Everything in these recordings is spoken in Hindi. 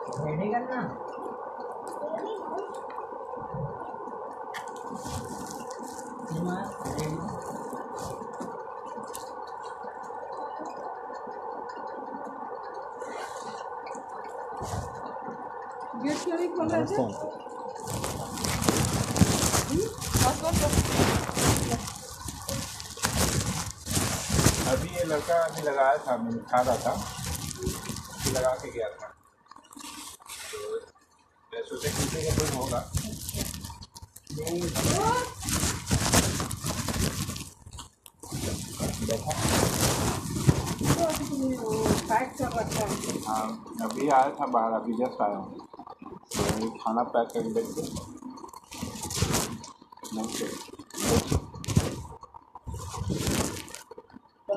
रेडी करना गेट क्यों नहीं खोल रहे थे? अभी ये लड़का अभी लगाया था, मैंने खा रहा था, लगा के गया था, तो मैं सोचा किसी का कोई होगा। पैक कर रखा है। हाँ, अभी आया था बाहर, अभी जस्ट आया हूँ, तो ये खाना पैक करके देख के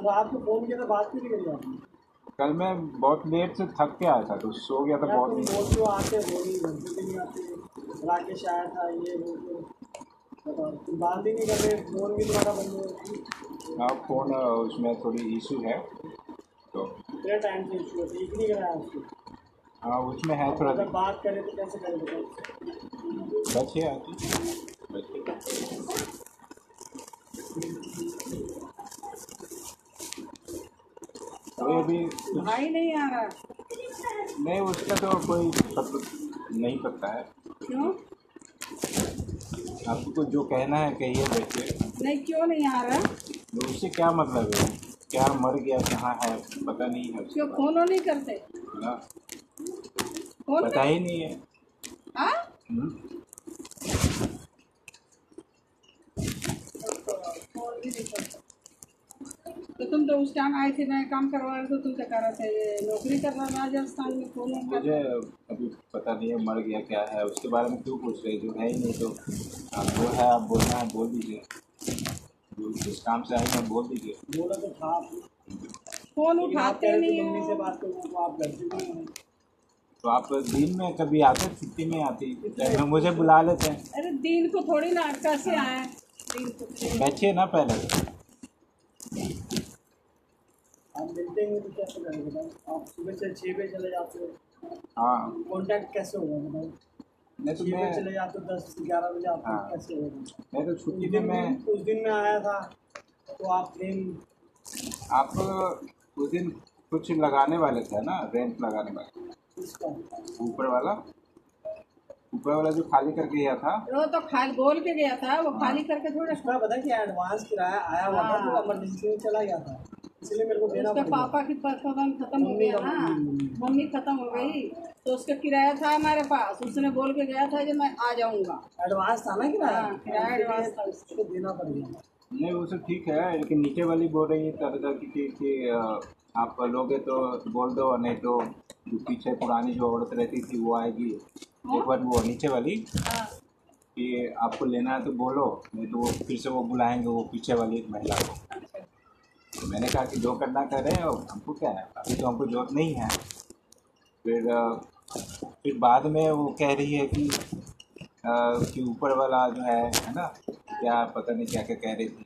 रात को फोन किया था, बात क्यों नहीं करी आपने? कल मैं बहुत लेट से थक के आया था, तो सो गया था बहुत तुम लेट। बोल जो आते बोली घंटे भी नहीं आते, राकेश आया था ये वो बताओ, तुम बात ही नहीं कर रहे, फोन भी तुम्हारा बंद हो रहा। हाँ, फ़ोन उसमें थोड़ी इशू है, तो कितने टाइम से इशू है, ठीक नहीं कराया उसको। हाँ उसमें है थोड़ा। अगर बात करें तो कैसे करें बताओ? बच्चे आते बच्चे अभी भाई नहीं आ रहा। नहीं, उसका तो कोई नहीं पता है। क्यों आपको जो कहना है कहिए बच्चे। नहीं, क्यों नहीं आ रहा? तो उससे क्या मतलब है, क्या मर गया, कहाँ है, पता नहीं है उसके क्यों बारे फोन नहीं करते? में। हाँ, फोन पता ही नहीं है। हाँ? फोन भी नहीं करते। तो तुम तो उस टाइम आए थे, मैं काम करवा रहे थे, तुम क्या कर रहे थे? नौकरी कर रहा राजस्थान में, फोन नहीं मुझे करते? अभी पता नहीं है मर गया क्या है, उसके बारे में क्यों पूछ रहे, जो है ही नहीं। तो आप जो है आप बोलना है बोल दीजिए, जो जिस काम से आए हैं बोल दीजिए। बोला तो था आपने, फोन लेकिन आप उठाते कह रहे थे नहीं मम्मी से हो। बात करूँ तो आप घर से भी नहीं आए। तो आप दिन में कभी आते, छुट्टी में आती तो मुझे बुला लेते हैं। अरे दिन को थोड़ी ना, कैसे आए दिन को? बैठिए ना पहले। आप मिलते हैं तो कैसे करें बताओ? आप सुबह से 6 बजे चले जाते हो, हाँ, कॉन्टैक्ट कैसे होगा बताओ? नहीं तो 6 बजे मैं चले जाते हो, 10-11 बजे आपको हाँ। कैसे होगा? मैं तो छुट्टी में मैं उस दिन मैं आया था तो आप थे नहीं। आप उस दिन कुछ लगाने वाले थे ना, रेंट लगाने वाले, इसका ऊपर वाला जो खाली करके गया था। वो तो खाली बोल के गया था, वो खाली करके थोड़ा। उसका पता है कि एडवांस किराया आया हुआ था, तो इमरजेंसी में चला गया था, इसलिए मेरे को देना उसके पड़ गया। पापा की पसंद खत्म हो गया ना, मम्मी खत्म हो गई, तो उसका किराया था हमारे पास, उसने बोल के गया था कि मैं आ जाऊंगा। एडवांस था ना किराया, हाँ, किराया एडवांस था। उसको देना पड़ गया। नहीं वो सब ठीक है, लेकिन नीचे वाली बोल रही है तरह की कि आप लोगे तो बोल दो, नहीं तो जो पीछे पुरानी जो औरत रहती थी वो आएगी एक बार, वो नीचे वाली, हाँ। कि आपको लेना है तो बोलो, नहीं तो वो फिर से वो बुलाएंगे वो पीछे वाली एक महिला को। तो मैंने कहा कि जो करना करें, और हमको क्या है, अभी तो हमको जरूरत नहीं है। फिर बाद में वो कह रही है कि ऊपर वाला जो है ना, क्या पता नहीं क्या क्या कह रही थी,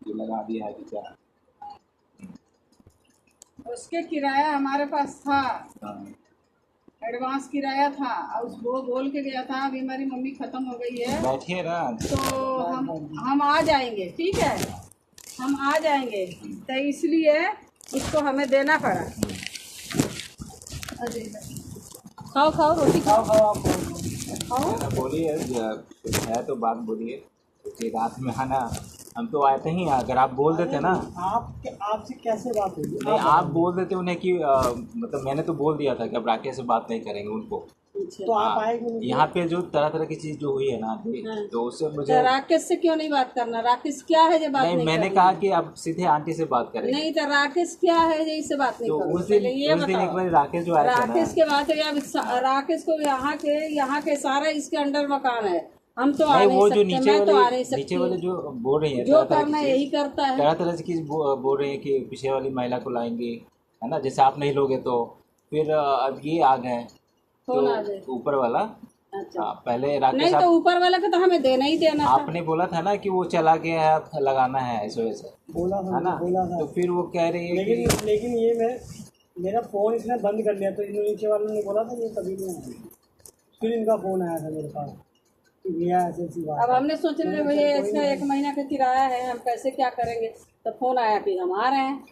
जो लगा दिया है कि क्या। उसके किराया हमारे पास था, हाँ, एडवांस किराया था, और वो बोल के गया था अभी हमारी मम्मी खत्म हो गई है बैठिए ना। तो हम आ जाएंगे, ठीक है, हम आ जाएंगे, तो इसलिए उसको हमें देना पड़ा। खाओ खाओ, रोटी खाओ। खाओ। बोलिए, है तो बात बोलिए, क्योंकि रात में है ना, हम तो आते ही, अगर आप बोल देते ना। आपसे कैसे बात होगी? नहीं, आप बोल देते उन्हें कि मतलब मैंने तो बोल दिया था कि अब राकेश से बात नहीं करेंगे उनको। तो आप हाँ, आए क्यों नहीं? यहाँ पे जो तरह तरह की चीज़ जो हुई है ना, तो उससे मुझे तो राकेश से क्यों नहीं बात करना? राकेश क्या है जो बात नहीं, नहीं मैंने करनी? कहा कि आप सीधे आंटी से बात करेंगे। नहीं, तो राकेश क्या है जो इससे बात नहीं तो करनी? उस दिन पहले ये एक बताओ। बार राकेश जो आया था ना, राकेश के बात है, अब राकेश को यहाँ के सारा इसके अंडर मकान है, हम तो आ नहीं, नहीं वो जो सकते, नीचे मैं तो आ नहीं नीचे सकती, वाले जो बोल रही है जो करना यही करता है। तरह तरह की बोल रही है कि पीछे वाली महिला को लाएंगे, है ना, जैसे आप नहीं लोगे तो फिर अब ये आ गए कौन आ गए? तो ऊपर वाला। अच्छा, हाँ, पहले राकेश नहीं तो ऊपर वाला का तो हमें देना ही देना था। आपने बोला था ना कि वो चला गया है, लगाना है इस वजह से, बोला है ना, था। तो फिर वो कह रही है लेकिन ये मैं मेरा फ़ोन इसने बंद कर लिया, तो नीचे वालों ने बोला था ये कभी नहीं आएगा, फिर इनका फ़ोन आया था मेरे पास कि भैया ऐसी बात अब है। हमने सोच रहे भैया इसका 1 महीना का किराया है, हम कैसे क्या करेंगे, तो फोन आया कि हम आ रहे हैं,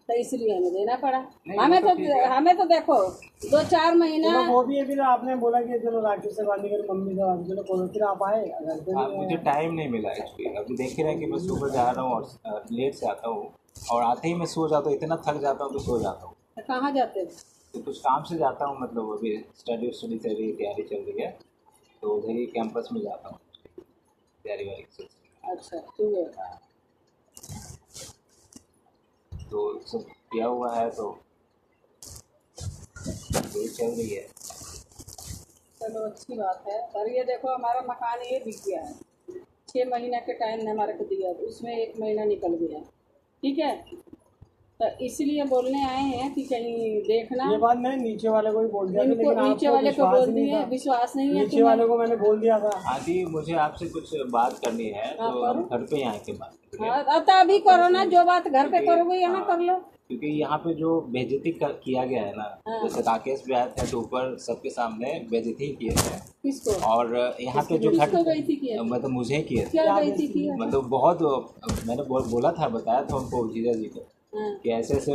तो इसलिए हमें देना पड़ा। हमें तो देखो 2-4 महीना। चलो वो भी है, फिर आपने बोला कि चलो राकेश से बात नहीं करो, मम्मी से बात करो, बोलो फिर आप आए। अगर मुझे टाइम नहीं मिला एक्चुअली। अभी देख ही रहे हैं कि मैं सुबह जा रहा हूँ और लेट से आता हूँ, और आते ही मैं सो जाता हूँ, इतना थक जाता हूँ तो सो जाता हूँ। तो कहाँ जाते थे? तो कुछ काम से जाता हूँ, मतलब अभी स्टडी चल रही है, तैयारी चल रही है, तो उधर ही कैंपस में जाता हूँ तैयारी वाली के सिलसिले अच्छा तू है। में। तो सब किया हुआ है, तो यही चल रही है। चलो अच्छी बात है। पर ये देखो हमारा मकान ये बिक गया है, 6 महीने के टाइम ने हमारे को दिया, उसमें 1 महीना निकल गया, ठीक है। तो इसलिए बोलने आए हैं कि कहीं देखना। ये बात मैंने नीचे वाले को भी बोल दिया था, इनको लेकिन नीचे आपको वाले को विश्वास बोल नहीं दिए, था। विश्वास नहीं है नीचे वाले को मैंने बोल दिया था। आदि मुझे आपसे कुछ बात करनी है, हाँ, तो हम घर पे ही आए के बात करेंगे। हाँ तो अभी करो ना, जो बात घर पे करोगे यहाँ कर लो। क्योंकि यहाँ पे जो बेइज्जती किया गया है ना, जैसे राकेश भी आए थे तो ऊपर सबके सामने बेइज्जती किए थे, किसको? और यहाँ पे जो किसको बेइज्जती किया? मतलब मुझे किए थे, क्या बेइज्जती की? मतलब बहुत मैंने बोला था, बताया था उनको, जीजा जी को, कि ऐसे ऐसे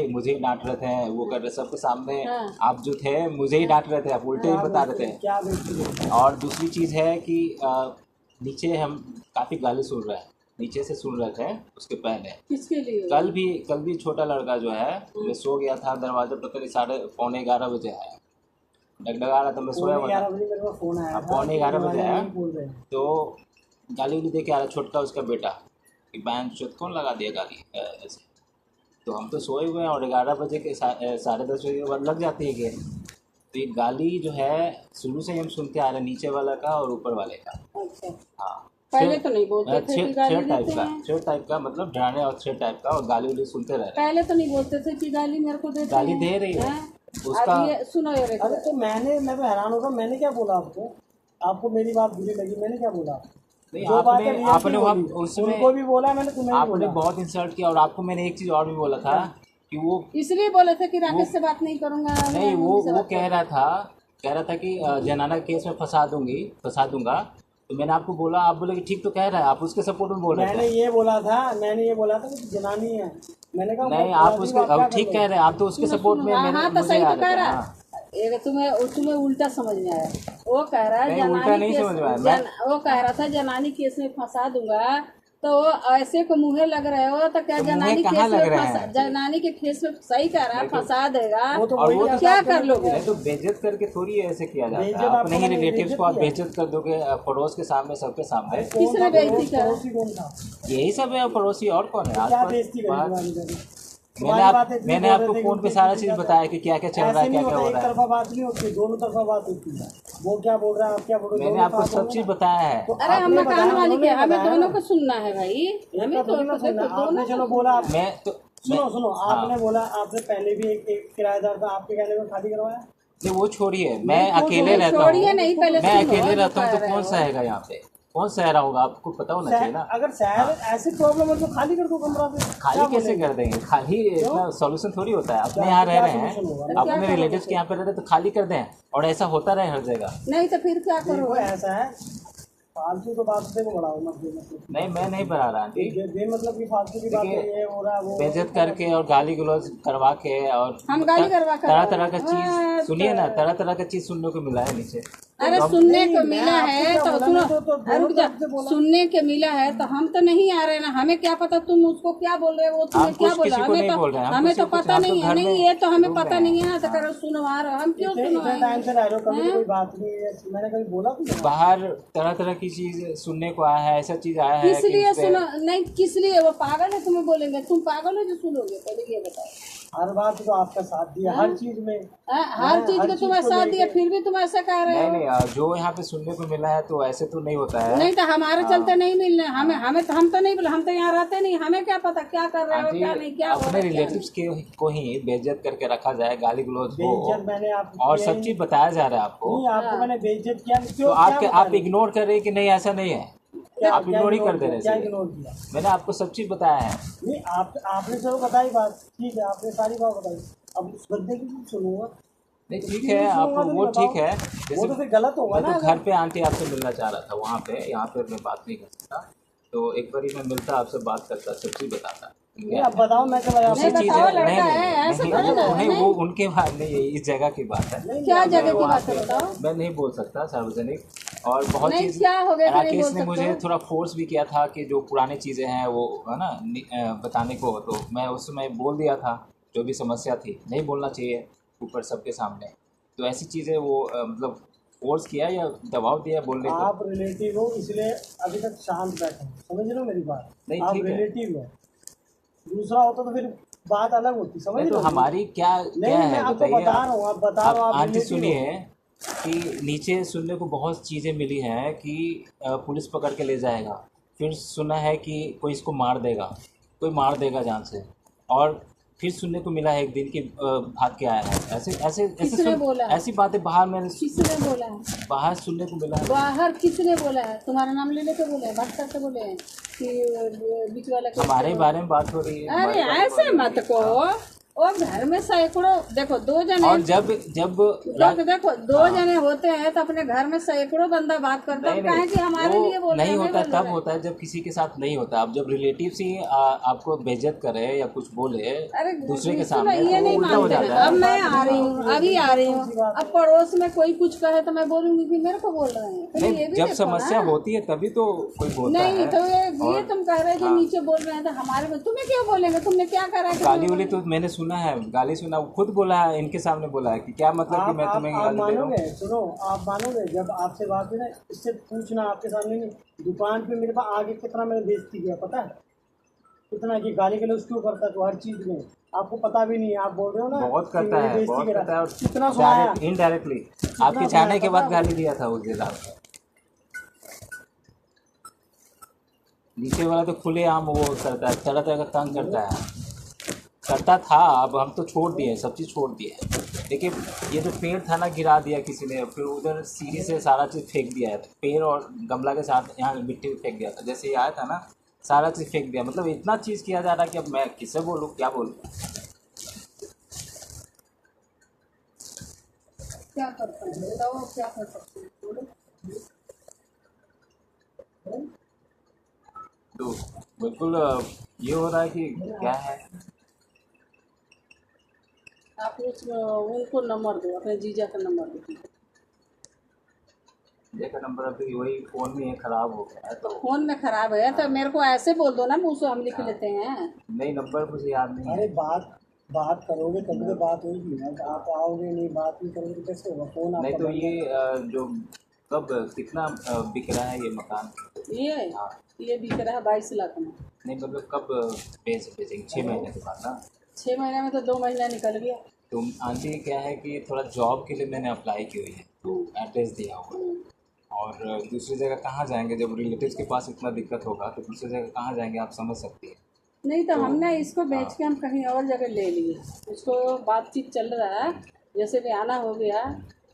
मुझे ही डांट रहे थे, वो कर रहे सबके सामने। आप जो थे मुझे ही डांट रहे थे, आप उल्टे ही बता रहे थे। क्या बेइज्जती? और दूसरी चीज़ है कि नीचे हम काफ़ी गाली सुन रहे हैं, नीचे से सुन रहे थे उसके पहले। किसके लिए? कल भी छोटा लड़का जो है, मैं सो गया था, दरवाजे पर करीब 11:30 बजे आया, डगडगा रहा था, मैं सोया हुआ था। 11 बजे मेरे को फोन आया था, 11:15 बजे आया, बोल रहे हैं। तो गाली उली दे के आ रहा छोटका उसका बेटा कि बहन चोट कौन लगा दिया गाली ऐसे। तो हम तो सोए हुए हैं, और 11 बजे के 10:30 बजे के बाद लग जाती है गेम। तो ये गाली जो है शुरू से ही हम सुनते आ रहे हैं, नीचे वाला का और ऊपर वाले का। अच्छा, हाँ, पहले तो नहीं बोलते थे कि गाली देते हैं। थ्रेड टाइप का, मतलब डराने और थ्रेड टाइप का, और गाली उली सुनते रह रहे हैं। पहले तो नहीं बोलते थे कि गाली मेरे को देते गाली हैं। दे रही है हैं? उसका। अब ये सुनो ये देखो। अरे तो मैं तो हैरान होगा, मैंने क्या बोला आपको? आपको मेरी बात बुरी लगी, मैंने क्या बोला? नहीं, जो बात है आपने वहाँ उनको उसमें भी बोला, मैंने तुम्हें भी आपने बोला। बहुत इंसल्ट किया, और आपको मैंने एक चीज़ और भी बोला था कि वो इसलिए बोले थे कि राकेश से बात नहीं करूंगा। नहीं, मैं मम्मी से वो बात कह रहा था कि जनाना केस में फंसा दूंगा। तो मैंने आपको बोला, आप बोले कि ठीक तो कह रहा है, आप उसके सपोर्ट में बोल रहे मैंने थे। ये बोला था कि जनानी है। मैंने कहा नहीं, आप उसके, अब ठीक कह रहे हैं, आप तो उसके सपोर्ट में। हाँ, मैंने हाँ, तो मुझे सही आ तो कह रहा रहा था। है। तुम्हें उल्टा समझ में आया। वो कह रहा है नहीं, उल्टा नहीं समझ में आया। वो कह रहा था जनानी केस में फंसा दूंगा, तो ऐसे को मुँहे लग रहे हो, तो क्या जनानी कहाँ लग रहे हैं? जनानी के केस में सही कह रहा है, फंसा देगा, वो तो और वो तो क्या कर लोगे? नहीं, तो बेइज्जत करके थोड़ी ऐसे किया जाता है। बेइज्जत अपने ही आपने रिलेटिव्स को आप बेइज्जत बेइज्जत कर दोगे, पड़ोस के सामने, सबके सामने। किसने बेइज्जती करा? पड़ोसी कौन था? यही सब है, पड़ोसी और कौन है? क्या आसपास बेइज्जती करी तुम्हारी करी? मैंने आपको फोन पे सारा चीज बताया कि क्या क्या चल रहा है, क्या क्या हो एक रहा है। तरफा बात नहीं होती, दोनों तरफा बात होती है। वो क्या बोल रहा है, आप क्या बोल रहे हो? मैंने आपको सब चीज बताया है। अरे हम मकान वाली के, हमें दोनों को सुनना है भाई, हमें आपने चलो बोला, मैं तो सुनो आपने बोला, आपने पहले भी एक किराएदार था, आपके कहने पर खाली करवाया। नहीं, वो छोड़िए, मैं अकेले रहता हूँ। छोड़िए नहीं, पहले मैं सुनो, अकेले रहता हूँ, कह तो रहे कौन हो। सहेगा यहाँ पे? कौन सह रहा होगा? आपको पता होना चाहिए ना। अगर शहर ऐसी प्रॉब्लम है तो खाली कर दो कमरा पे। खाली कैसे कर देंगे? खाली इतना सॉल्यूशन थोड़ी होता है। अपने यहाँ रह रहे हैं, अपने रिलेटिव्स के यहाँ पे रहते हैं, तो खाली कर दें, और ऐसा होता रहे हर जगह। नहीं तो फिर क्या देखो करोगे? ऐसा है, फालतू तो बात को बढ़ाओ मत, नहीं, मैं नहीं बढ़ा रहा आंटी। मतलब की फालतू की बात है, ये हो रहा है वो। बेइज्जत करके और गाली गलौज करवा के, और हम गाली करवा कर तरह तरह का चीज सुनिए ना, तरह तरह का चीज सुनने को मिला है नीचे। अरे सुनने को मिला है तो सुनो, रुक जा, सुनने के मिला है तो हम तो नहीं आ रहे ना, हमें क्या पता तुम उसको क्या बोल रहे हो, वो तुम्हें क्या बोल रहा है, हमें तो पता नहीं है। नहीं, ये तो हमें पता नहीं है, तो करो सुनवा रहे हो, हम क्यों सुनवाएंगे? टाइम से रह रहे हो, कभी कोई बात नहीं है, मैंने कभी बोला तुमने? बाहर तरह तरह की चीज सुनने को आया है, ऐसा चीज आया है किस लिए सुनो? नहीं, किस लिए? वो पागल है, तुम्हें बोलेंगे? तुम पागल हो जो सुनोगे? पहले ये बताओ। हर बात तो आपका साथ दिया, हर चीज में, हर चीज में तुम्हारे साथ दिया, फिर भी तुम ऐसा कह रहे हो। नहीं, जो यहाँ पे सुनने को मिला है तो ऐसे तो नहीं होता है। नहीं तो हमारे चलते नहीं मिलने, हम तो नहीं बोले, हम तो यहाँ रहते नहीं, हमें क्या पता क्या कर रहे हो क्या नहीं, क्या हो रहा अपने है, क्या रिलेटिव्स को ही बेइज्जत करके रखा जाए, गाली गलौज हो, बेइज्जत मैंने आपको और किया सब ही चीज बताया जा रहा है आपको। नहीं, आपको मैंने बेइज्जत किया तो क्यों? आप इग्नोर कर रहे हैं कि नहीं ऐसा नहीं है, आप इग्नोर ही कर दे रहे क्या हैं। इग्नोर किया? मैंने आपको सब चीज बताया है। नहीं, आपने चलो बताई बात, ठीक है, आपने सारी बात बताई, अब उस बंदे की भी सुनूंगा, नहीं ठीक है, आप वो ठीक है। वो तो फिर गलत होगा मैं ना। तो घर पे आंटी आपसे मिलना चाह रहा था वहाँ पे, यहाँ पे मैं बात नहीं कर सकता, तो एक बार मैं मिलता आपसे, बात करता, सब चीज़ बताता। नहीं, अब बताओ, मैं चला जाऊँ। दूसरी चीज़ बताओ, है, लड़का नहीं है, ऐसा नहीं थोड़ी ना नहीं, है, वो उनके बात नहीं है, इस जगह की बात है। क्या जगह की वहाँ बात है पे बताओ। मैं नहीं बोल सकता सार्वजनिक, और बहुत नहीं, चीज़ क्या हो गया फिर नहीं राकेश बोल ने मुझे सकते? थोड़ा फोर्स भी किया था कि जो पुरानी चीज़ें हैं वो है ना बताने को, तो मैं उस समय बोल दिया था जो भी समस्या थी, नहीं बोलना चाहिए ऊपर सबके सामने, तो ऐसी चीज़ें वो मतलब फोर्स किया या दबाव दिया बोलने को। आप रिलेटिव हो इसलिए अभी तक शांत बैठे हो, समझ लो मेरी बात। नहीं, आप ठीक है। रिलेटिव हो, दूसरा होता तो फिर बात अलग होती, समझ नहीं तो लो। हमारी क्या नहीं, क्या मैं है आपको बताइए बता रहा हूँ, आप बता रहा हूँ, आप आंटी रिलेटिव सुनिए हो। कि नीचे सुनने को बहुत चीज़ें मिली हैं कि पुलिस पकड़ के ले जाएगा, फिर सुना है कि कोई इसको मार देगा, कोई मार देगा जान से, और फिर सुनने को मिला है एक दिन कि भाग के आया है, ऐसे ऐसे ऐसे किसने बोला है? ऐसी बातें बाहर मैंने किसने बोला है? बाहर सुनने को मिला है। बाहर किसने बोला है? तुम्हारा नाम ले लेके बोले हैं, बात करके बोले हैं कि बीच वाला कैसे हमारे बोला? बारे में बात हो रही है, अरे हमारे बारे में ऐसे बात हो मत रही है। कहो, और घर में सैकड़ों, देखो दो जने, और जब देखो दो जने होते हैं तो अपने घर में सैकड़ों बंदा बात करता है, कहे कि हमारे लिए वो बोल रहे नहीं हैं, होता, हमें बोल तब रहे हैं। होता है जब किसी के साथ नहीं होता। अब जब रिलेटिव ही आपको बेइज्जत करे या कुछ बोले अरे दूसरे के सुनो, सामने, ये तो नहीं उल्टा हो मानते हैं। जाता अब है। मैं आ रही हूँ, अभी आ रही हूँ, अब पड़ोस में कोई कुछ कहे तो मैं बोलूंगी कि मेरे को बोल रहे हैं, तो ये नहीं, भी जब देखो समस्या ना। होती है तभी तो कोई बोलता नहीं है। तो ये तुम कह रहे हो जो हाँ। नीचे बोल रहे हैं तो हमारे में तुम्हें क्यों बोलेंगे? तुमने क्या करा कि गाली वाली तो मैंने सुना है, गाली सुना, वो खुद बोला है, इनके सामने बोला है कि क्या मतलब कि मैं तुम्हें आप गाली दे रहा हूँ। मानोगे, सुनो, आप मानोगे जब आपसे बात हुई ना, इससे पूछना आपके सामने नहीं, दुकान पे मेरे पास आगे कितना मैंने बेइज्जती किया पता है, कितना कि गाली गलौज क्यों करता है तो हर चीज में, आपको पता भी नहीं है, आप बोल रहे हो ना बहुत कि करता मेरी है, बेइज्जती बहुत करा। करता है, कितना और सुनाया, इनडायरेक्टली आपके जाने के बाद गाली दिया था उस दिन आपको। नीचे वाला तो खुलेआम वो करता है, तरह तरह का तंग करता है, करता था, अब हम तो छोड़ दिए, सब चीज़ छोड़ दिए। देखिए ये जो पेड़ था ना, गिरा दिया किसी ने, फिर उधर सीढ़ी से सारा चीज़ फेंक दिया है, पेड़ और गमला के साथ यहाँ मिट्टी फेंक दिया था, जैसे ही आया था ना सारा चीज़ फेंक दिया, मतलब इतना चीज़ किया जा रहा है कि अब मैं किससे बोलूँ, क्या बोलूँ। क्या करते हैं बताओ, क्या कर सकते हैं बोलो। तो बिल्कुल ये हो रहा है कि क्या है। आप उनको नंबर दो, अपने जीजा का नंबर दो। देखा नंबर अभी वही फ़ोन में ये ख़राब हो गया है, तो फोन में खराब है तो मेरे को ऐसे बोल दो ना, मुँह से हम लिख लेते हैं। नहीं नंबर मुझे याद नहीं अरे है। बात करोगे तभी तो बात होगी ना, आप आओगे नहीं, बात नहीं करोगे तो कैसे होगा? फोन नहीं आपका तो बंद ये है। जो कब कितना बिक रहा है ये मकान। ये हाँ ये बिक रहा है 22 लाख में। नहीं मतलब कब बेचेंगे, 6 महीने के बाद ना। 6 महीने में तो 2 महीना निकल गया। तो आंटी क्या है कि थोड़ा जॉब के लिए मैंने अप्लाई की हुई है, तो एड्रेस दिया हुआ है, और दूसरी जगह कहाँ जाएंगे, जब रिलेटिव्स के पास इतना दिक्कत होगा तो दूसरी जगह कहाँ जाएंगे, आप समझ सकती हैं। नहीं तो हमने इसको बेच के हम कहीं और जगह ले लिए, उसको बातचीत चल रहा है, जैसे भी आना हो गया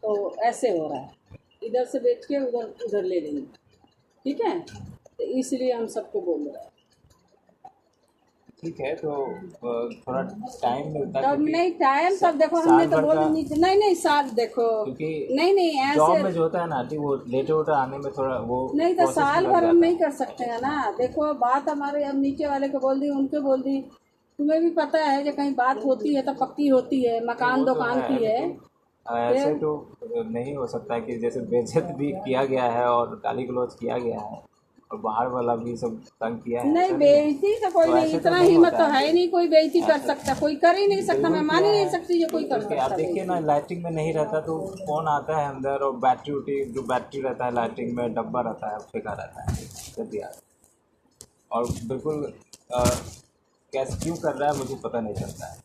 तो ऐसे हो रहा है, इधर से बेच के उधर उधर ले लेंगे, ठीक है, तो इसलिए हम सबको बोल रहे हैं। ठीक है, तो थोड़ा टाइम मिलता है तब क्योंकि नहीं टाइम, तब देखो साल हमने तो भर बोल का- नहीं साल देखो, क्योंकि नहीं जॉब में ऐसे जो होता है ना आंटी, वो लेटर वेटर आने में थोड़ा वो नहीं, तो process में साल लग भर हम जाता नहीं है। कर सकते हैं ना। देखो बात हमारे अब नीचे वाले को बोल दी, उनको बोल दी, तुम्हें भी पता है जो कहीं बात होती है तो पक्की होती है, मकान वो तो दुकान है, की है। लेकिन ऐसे तो नहीं हो सकता है कि जैसे बेइज्जत भी किया गया है और गाली गलौज किया गया है और बाहर वाला भी सब तंग किया है, नहीं ऐसा बेइज्जती तो कोई तो नहीं, ऐसे तो इतना नहीं हिम्मत होता तो है। है ही नहीं, कोई बेइज्जती कर सकता, कोई कर ही नहीं सकता, मैं मान ही नहीं सकती जो कोई कर बिल्कुल, आप सकता। देखिए ना लाइटिंग में नहीं रहता तो कौन आता है अंदर, और बैटरी उटी जो बैटरी रहता है लाइटिंग में डब्बा रहता है फेंका रहता है कर दिया, और बिल्कुल कैसे क्यों कर रहा है मुझे पता नहीं चलता है,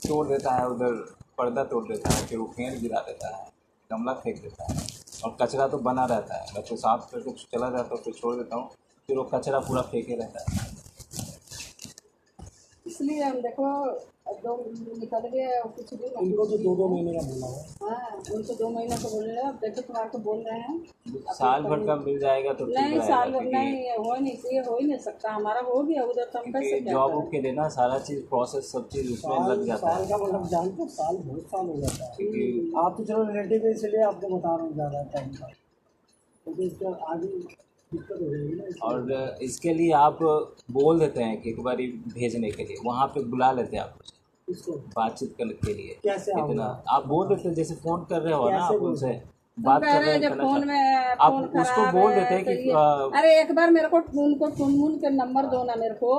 तोड़ देता है उधर, पर्दा तोड़ देता है, फिर वो पेड़ गिरा देता है, गमला फेंक देता है, और कचरा तो बना रहता है, मैं तो साफ करके चला जाता हूँ फिर छोड़ देता हूँ, फिर वो कचरा पूरा फेंके रहता है। इसलिए हम देखो अब 2 निकल गए और कुछ भी नहीं। इनको तो 2-2 महीने का बोला हुआ है। हाँ, उनको 2 महीना तो बोल रहे हैं। अब देखो तुम्हारे को बोल रहे हैं साल भर का मिल जाएगा तो ठीक नहीं, रहेगा, साल क्योंकि नहीं हो नहीं, ये हो ही नहीं सकता। हमारा हो गया उधर तो हम कैसे क्योंकि क्या जॉब करें? के लिए ना सारा चीज़ प्रोसेस सब चीज़ उसमें लग जाता साल है। का मतलब जानते हो, साल बहुत साल हो जाता है। क्योंकि आप तो चलो रिलेटिव है इसलिए आपको बता रहा हूँ ज़्यादा टाइम का, क्योंकि इसका आगे दिक्कत हो जाएगी ना इसलिए। और इसके लिए आप बोल देते हैं कि एक बार भेजने के लिए वहाँ पे बुला लेते हैं आप इसको बातचीत करने के लिए। कैसे आओगे? इतना आप बोल देते हैं, जैसे फ़ोन कर रहे हो ना कैसे आप बोल उनसे तुम बात कह कर रहे रहे हैं हैं जब करना फोन में आप फोन उसको खराब बोल है देते हैं तो कि ये अरे एक बार मेरे को उनको टुनमुन के नंबर दो ना मेरे को।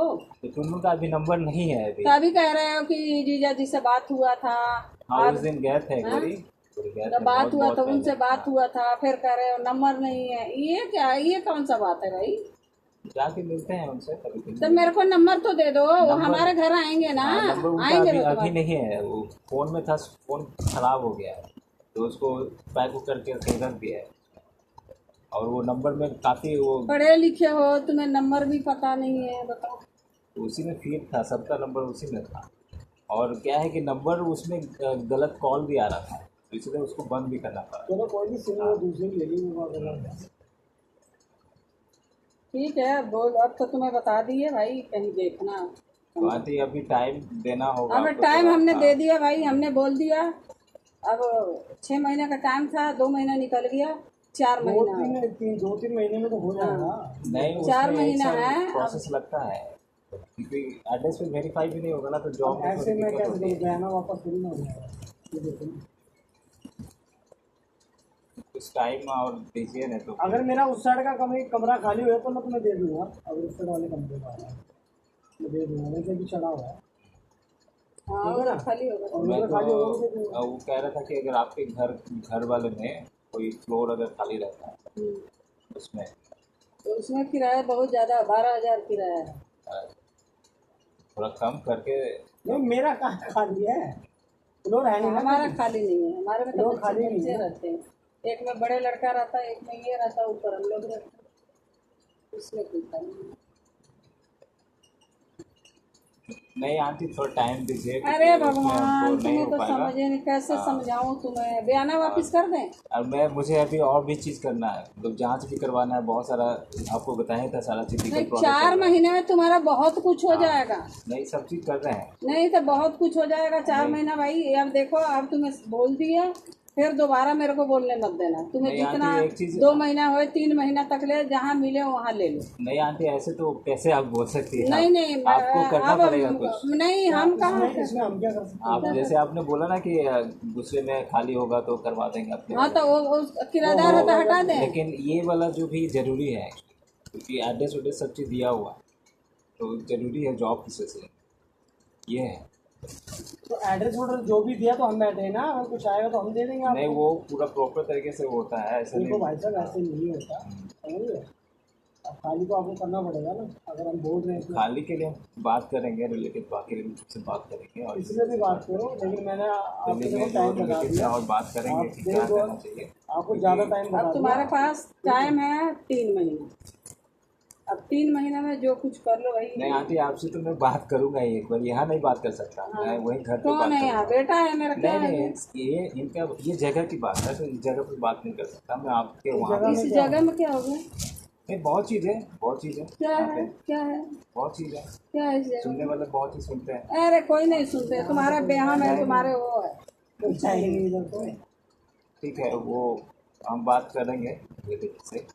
तुम का अभी नंबर नहीं है अभी। तभी कह रहे हो कि जीजा जी से बात हुआ था। हाँ अब उस दिन गए थे एक हाँ? बारी गए जब थे, बात बहुत हुआ बहुत था पहले। उनसे बात हुआ था, फिर कह रहे हो नंबर नहीं है। ये क्या, ये कौन सा बात है भाई? जाके मिलते हैं उनसे कभी कभी। तो मेरे को नंबर तो दे दो, वो नंबर- हमारे घर आएंगे ना। हाँ, नंबर उनका आएंगे अभी तो अभी तुम्हारे नहीं है, वो फ़ोन में था, फ़ोन खराब हो गया है तो उसको पैक करके कहीं रख दिया है। और वो नंबर में काफ़ी वो पढ़े लिखे हो, तुम्हें नंबर भी पता नहीं है, बताओ। उसी में फीड था, सबका नंबर उसी में था। और क्या है कि नंबर उसमें गलत कॉल भी आ रहा था तो इसलिए उसको बंद भी करना पड़ा। चलो कोई नहीं, सिम वो दूसरी ले ली वो ठीक है, बोल। अब तो तुम्हें बता दिए भाई, कहीं देखना। तो आंटी अभी टाइम देना होगा अब आपको टाइम थोड़ा। हमने हाँ। दे दिया भाई, हमने बोल दिया। अब 6 महीने का टाइम था, 2 महीना निकल गया, 4 महीना। 2-3 महीने में तो हो जाएगा। नहीं, 4 उसमें एक महीना साल है। प्रोसेस लगता है क्योंकि एड्रेस पे वेरीफाई भी नहीं होगा ना तो जॉब में ऐसे थोड़ी में दिक्कत कैसे होती है। बयाना वापस थोड़ी ना हो जाएगा। ये देखो ना। कुछ टाइम और दीजिए नहीं तो अगर मेरा उस साइड का कमरा खाली हुआ तो मैं तुम्हें दे दूंगा। अगर उस साइड वाले कमरे का है मैं दे दूंगा, वैसे भी चढ़ा हुआ है। हाँ, ठीक है ना? खाली होगा। और मैं मेरा तो खाली होगा भी दे दूंगा। वो कह रहा था कि अगर आपके घर वाले में कोई फ्लोर अगर खाली रहता है उसमें तो उसमें किराया बहुत ज़्यादा, 12,000 किराया है। थोड़ा कम करके। नहीं, मेरा कहाँ खाली है, फ्लोर है नहीं ना। हमारा खाली नहीं है, हमारे में तो लोग खाली नहीं बच्चे है। रहते हैं। एक में बड़े लड़का रहता है, एक में ये रहता है, ऊपर हम लोग रहते हैं। उसमें कोई खाली नहीं है। नहीं आंटी थोड़ा टाइम दीजिए अरे क्योंकि उसमें भगवान, हमको नहीं तुम्हें हो तो पाएगा। समझे नहीं, कैसे समझाऊं तुम्हें? बयाना वापस कर दें? और मुझे अभी और भी चीज़ करना है, मतलब जांच भी करवाना है, बहुत सारा आपको बताया था सारा चीज़ नहीं, लीगल 4 महीने में तुम्हारा बहुत कुछ हो जाएगा। नहीं सब चीज़ कर रहे हैं। नहीं तो बहुत कुछ हो जाएगा 4 महीना भाई। अब देखो, अब तुम्हें बोल दिया, फिर दोबारा मेरे को बोलने मत देना। तुम्हें नहीं जितना आंटी, एक चीज़ 2 महीना हो, 3 महीना तक ले, जहाँ मिले वहाँ ले लो। नहीं आंटी ऐसे तो कैसे आप बोल सकती है? नहीं नहीं, आपको करना अब पड़ेगा कुछ। नहीं, हम कहाँ। इसमें हम क्या कर सकते आप जैसे आपने बोला ना कि दूसरे में खाली होगा तो करवा देंगे आपके। हाँ, तो वो किराएदार है तो हटा दें। लेकिन ये वाला जो भी ज़रूरी है क्योंकि एड्रेस वड्रेस सब चीज़ दिया हुआ है तो ज़रूरी है जॉब की सिलसिले ये है। तो एड्रेस वोड्रेस जो भी दिया तो हम बैठे हैं ना, अगर कुछ आएगा तो हम दे देंगे नहीं आपको। वो पूरा प्रॉपर तरीके से होता है, ऐसा देखो नहीं। भाई साहब, ऐसे नहीं होता, समझिए। अब खाली तो आपको करना पड़ेगा ना, अगर हम बोल रहे हैं तो। खाली के लिए बात करेंगे, रिलेटिव बाकी रिलेटिव से बात करेंगे और इसलिए भी बात करो, लेकिन मैंने आपको दिल्ली में देखो जो टाइम बता रिलेटिव से दिया। और बात करेंगे कि क्या देखो, करना चाहिए। आपको ज़्यादा टाइम बता अब दिया। तुम्हारे पास टाइम है 3 महीना। अब 3 महीने में जो कुछ कर लो भाई। नहीं आंटी आपसे तो मैं बात करूंगा ही एक बार, यहाँ नहीं बात कर सकता मैं वहीं घर पे कौन बात है यहाँ? करूंगा। बेटा है मेरा, क्या नहीं है? नहीं ये इनका ये जगह की बात है तो इस जगह पे बात नहीं कर सकता मैं आपके वहाँ। इस जगह में क्या हो गया? नहीं बहुत चीज़ है, बहुत चीज़ है क्या यहाँ है? पे, क्या है? बहुत चीज़ है। क्या है इस जगह? सुनने वाले बहुत चीज़ सुनते हैं। अरे कोई नहीं सुनते, तुम्हारा बेहम है, तुम्हारे वो है। कुछ चाहिए नहीं इधर तो। ठीक है वो हम बात करेंगे रिलेटिव से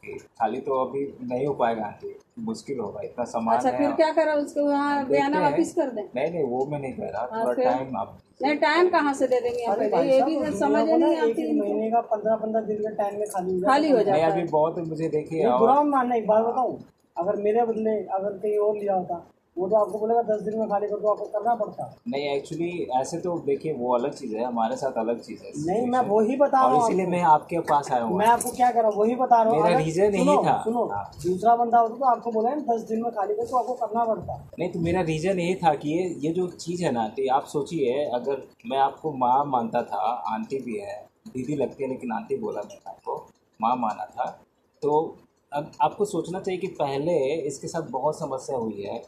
कि खाली तो अभी नहीं हो पाएगा आंटी, मुश्किल होगा, इतना सामान अच्छा है। फिर क्या करा, उसको वहाँ बयाना देखते हैं। वापिस कर दें? नहीं नहीं वो मैं नहीं कह रहा, हाँ, थोड़ा फिर? टाइम आप नहीं, टाइम कहाँ से दे देंगे हम? अरे पहले भाई ये साहब, भी वो समझ दुनिया को ना नहीं एक आती एक इनको। महीने का 15-15 दिन के टाइम में खाली खाली हो नहीं जाता अभी है। बहुत मुझे देखिए नहीं, बुरा और मत मानना, एक बात बताऊँ, अगर मेरे बदले अगर कहीं और लिया होता वो तो आपको बोलेगा 10 दिन में खाली कर दो, आपको करना पड़ता। नहीं एक्चुअली ऐसे तो देखिए वो अलग चीज़ है, हमारे साथ अलग चीज़ है नहीं, मैं वही बता रहा और हूँ इसीलिए आपको। मैं आपके पास आया हूँ। मैं आपको क्या कर रहा हूँ, वही बता रहा हूँ। मेरा अगर- रीजन यही सुनो, था। सुनो, हाँ। दूसरा बंदा होता तो आपको बोला 10 दिन में खाली कर तो आपको करना पड़ता। नहीं तो मेरा रीज़न यही था कि ये जो चीज़ है ना कि आप सोचिए, अगर मैं आपको माँ मानता था, आंटी भी है, दीदी लगती है लेकिन आंटी बोला मैंने आपको, माँ माना था, तो अब आपको सोचना चाहिए कि पहले इसके साथ बहुत समस्या हुई है,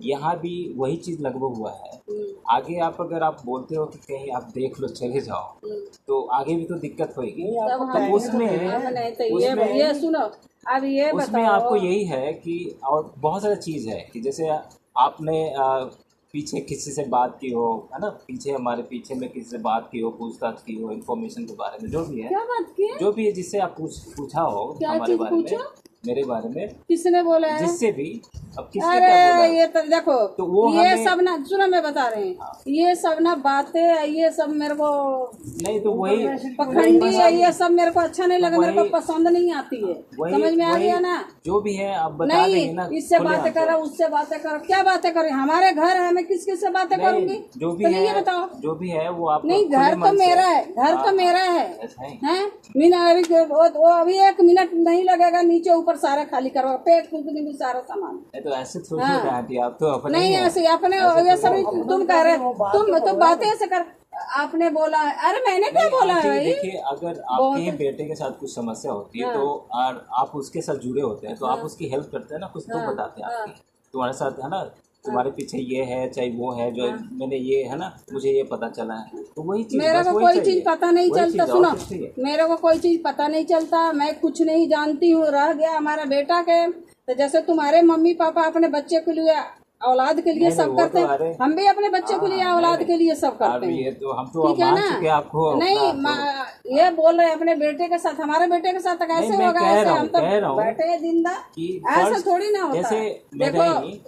यहाँ भी वही चीज़ लगभग हुआ है। आगे आप अगर आप बोलते हो कि कहीं आप देख लो चले जाओ, तो आगे भी तो दिक्कत होएगी। नहीं, तब आपको हम टाइम उसमें हम नहीं तो उसमें ये सुनो, अब ये उसमें बताओ। आपको यही है कि और बहुत सारा चीज़ है कि जैसे आपने पीछे किसी से बात की हो, है ना, पीछे हमारे पीछे में किसी से बात की हो, पूछताछ की हो इन्फॉर्मेशन के बारे में, जो भी है, क्या बात की है? जो भी है जिससे आप पूछा हो क्या हमारे चीज बारे में, पूछो? मेरे बारे में, किसने बोला है? जिससे भी, अब किसने अरे क्या बोला, ये तो देखो, तो वो ये हमें सब ना, सुनो मैं बता रहे हैं, ये सब ना बातें, ये सब मेरे को नहीं तो वही पखंडी है, ये सब मेरे को अच्छा नहीं लगा, मेरे को पसंद नहीं आती है। वही समझ में आ गया ना? जो भी है आप बता देंगे ना, नहीं, इससे बातें करो, उससे बातें करो, क्या बातें करें? हमारे घर है, मैं किस किस से बातें करूंगी? जो भी तो है, ये बताओ। जो भी है वो आप नहीं, घर तो मेरा है, घर तो मेरा है, हैं? मीना अभी वो अभी 1 मिनट नहीं लगेगा, नीचे ऊपर सारा खाली करवा, पेट फूक देंगे सारा सामान। तो ऐसे थोड़ी होता है आंटी, आप तो अपने नहीं ही हैं। ऐसे अपने ये सब तुम कह रहे, तुम तो बातें ऐसे कर, आपने बोला है, अरे मैंने क्या बोला है भाई? देखिए, अगर आपके ही बेटे के साथ कुछ समस्या होती है तो और आप उसके साथ जुड़े होते हैं तो आप उसकी हेल्प करते हैं ना, कुछ तो बताते हैं आपकी, तुम्हारे साथ है ना, तुम्हारे पीछे ये है चाहे वो है, जो मैंने ये है ना, मुझे ये पता चला है, तो वही चीज, मेरे बस को वही कोई चाहिए, चीज पता नहीं वही चलता। चीज़, और सुनो, कुछ नहीं है। मेरे को कोई चीज पता नहीं चलता, मैं कुछ नहीं जानती हूँ। रह गया हमारा बेटा के, तो जैसे तुम्हारे मम्मी पापा अपने बच्चे के लिए, औलाद के लिए सब करते हैं, हम भी अपने बच्चे के लिए, औलाद के लिए सब करते हैं। ये तो हम तो ठीक है मान ना? चुके आपको। नहीं, ये बोल रहे हैं अपने बेटे के साथ, हमारे बेटे के साथ कैसे होगा? ऐसे हम तो बैठे हैं जिंदा, ऐसा थोड़ी ना होता है।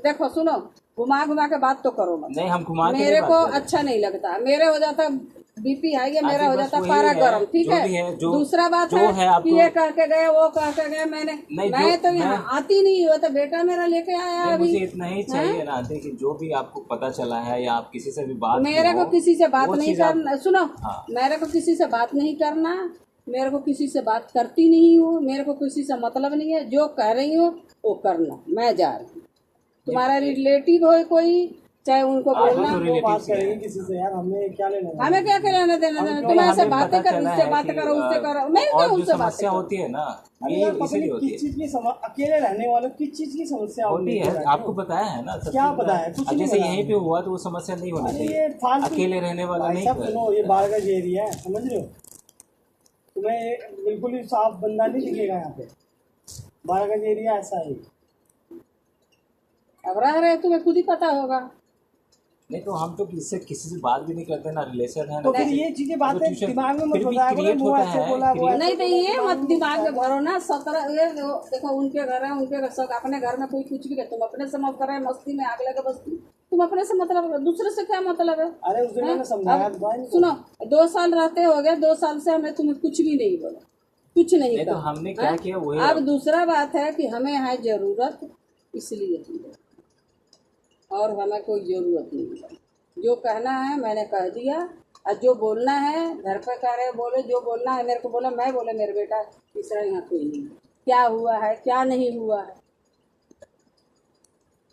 देखो सुनो, घुमा घुमा के बात तो करो मत। नहीं, हम घुमा के मेरे को अच्छा नहीं लगता, मेरे हो जाता बीपी हाई है, मेरा हो जाता पारा गर्म। ठीक है, दूसरा बात है कि ये कह के गए, वो कह के गए, मैं तो यहाँ आती नहीं, वो तो बेटा मेरा लेके आया अभी। मुझे इतना ही चाहिए ना आंटी कि जो भी आपको पता चला है या आप किसी से भी बात, मेरे को किसी से बात नहीं करना, सुनो, मेरे को किसी से बात नहीं करना, मेरे को किसी से बात करती नहीं हूँ, मेरे को किसी से मतलब नहीं है, जो कह रही हूँ वो करना, मैं जा रही हूँ। तुम्हारा रिलेटिव हो कोई, चाहे उनको बोलना, वो बात करेंगे किसी से यार, हमें क्या लेना, हमें क्या लेना देना? तुम ऐसे बातें करो, उससे बात करो, उससे करो, मैं क्या उससे बात समस्या होती है ना, ये इसीलिए होती है। किस चीज की अकेले रहने वालों किस चीज की समस्या होती है? आपको बताया है ना, क्या बताया है? कुछ जैसे यहीं पे हुआ तो वो समस्या नहीं होनी चाहिए, अकेले रहने वाला नहीं। सुनो, ये बारगंज एरिया है, समझ रहे हो, तुम्हें बिल्कुल ही साफ बंदा नहीं दिखेगा यहाँ पे, बारगंज एरिया ऐसा है। अब रह रहे तुम्हें खुद ही पता होगा। नहीं तो हम तो किसी से बात भी नहीं करते ना, रिलेशन है ना, तो फिर ये चीजें बातें दिमाग में मत बताया करो, वो ऐसे बोला, वो नहीं तो ये मत दिमाग में भरो ना। 17 ये देखो, उनके घर है, उनके घर सब, अपने घर में कोई कुछ भी करे, तुम अपने से मत करे, मस्ती में आग लगे बस्ती, तुम अपने से मतलब, दूसरे से क्या मतलब है? अरे उस दिन मैंने समझाया। सुनो, 2 साल रहते हो गए, 2 साल से हमने तुम्हें कुछ भी नहीं बोला, कुछ नहीं कहा। तो हमने क्या किया वही। अब दूसरा बात है कि हमें है जरूरत, इसलिए, और हमें कोई जरूरत नहीं है। जो कहना है मैंने कह दिया, और जो बोलना है घर पे कह रहे बोले, जो बोलना है मेरे को बोला, मैं बोले मेरे बेटा, तीसरा यहाँ कोई नहीं, क्या हुआ है क्या नहीं हुआ है।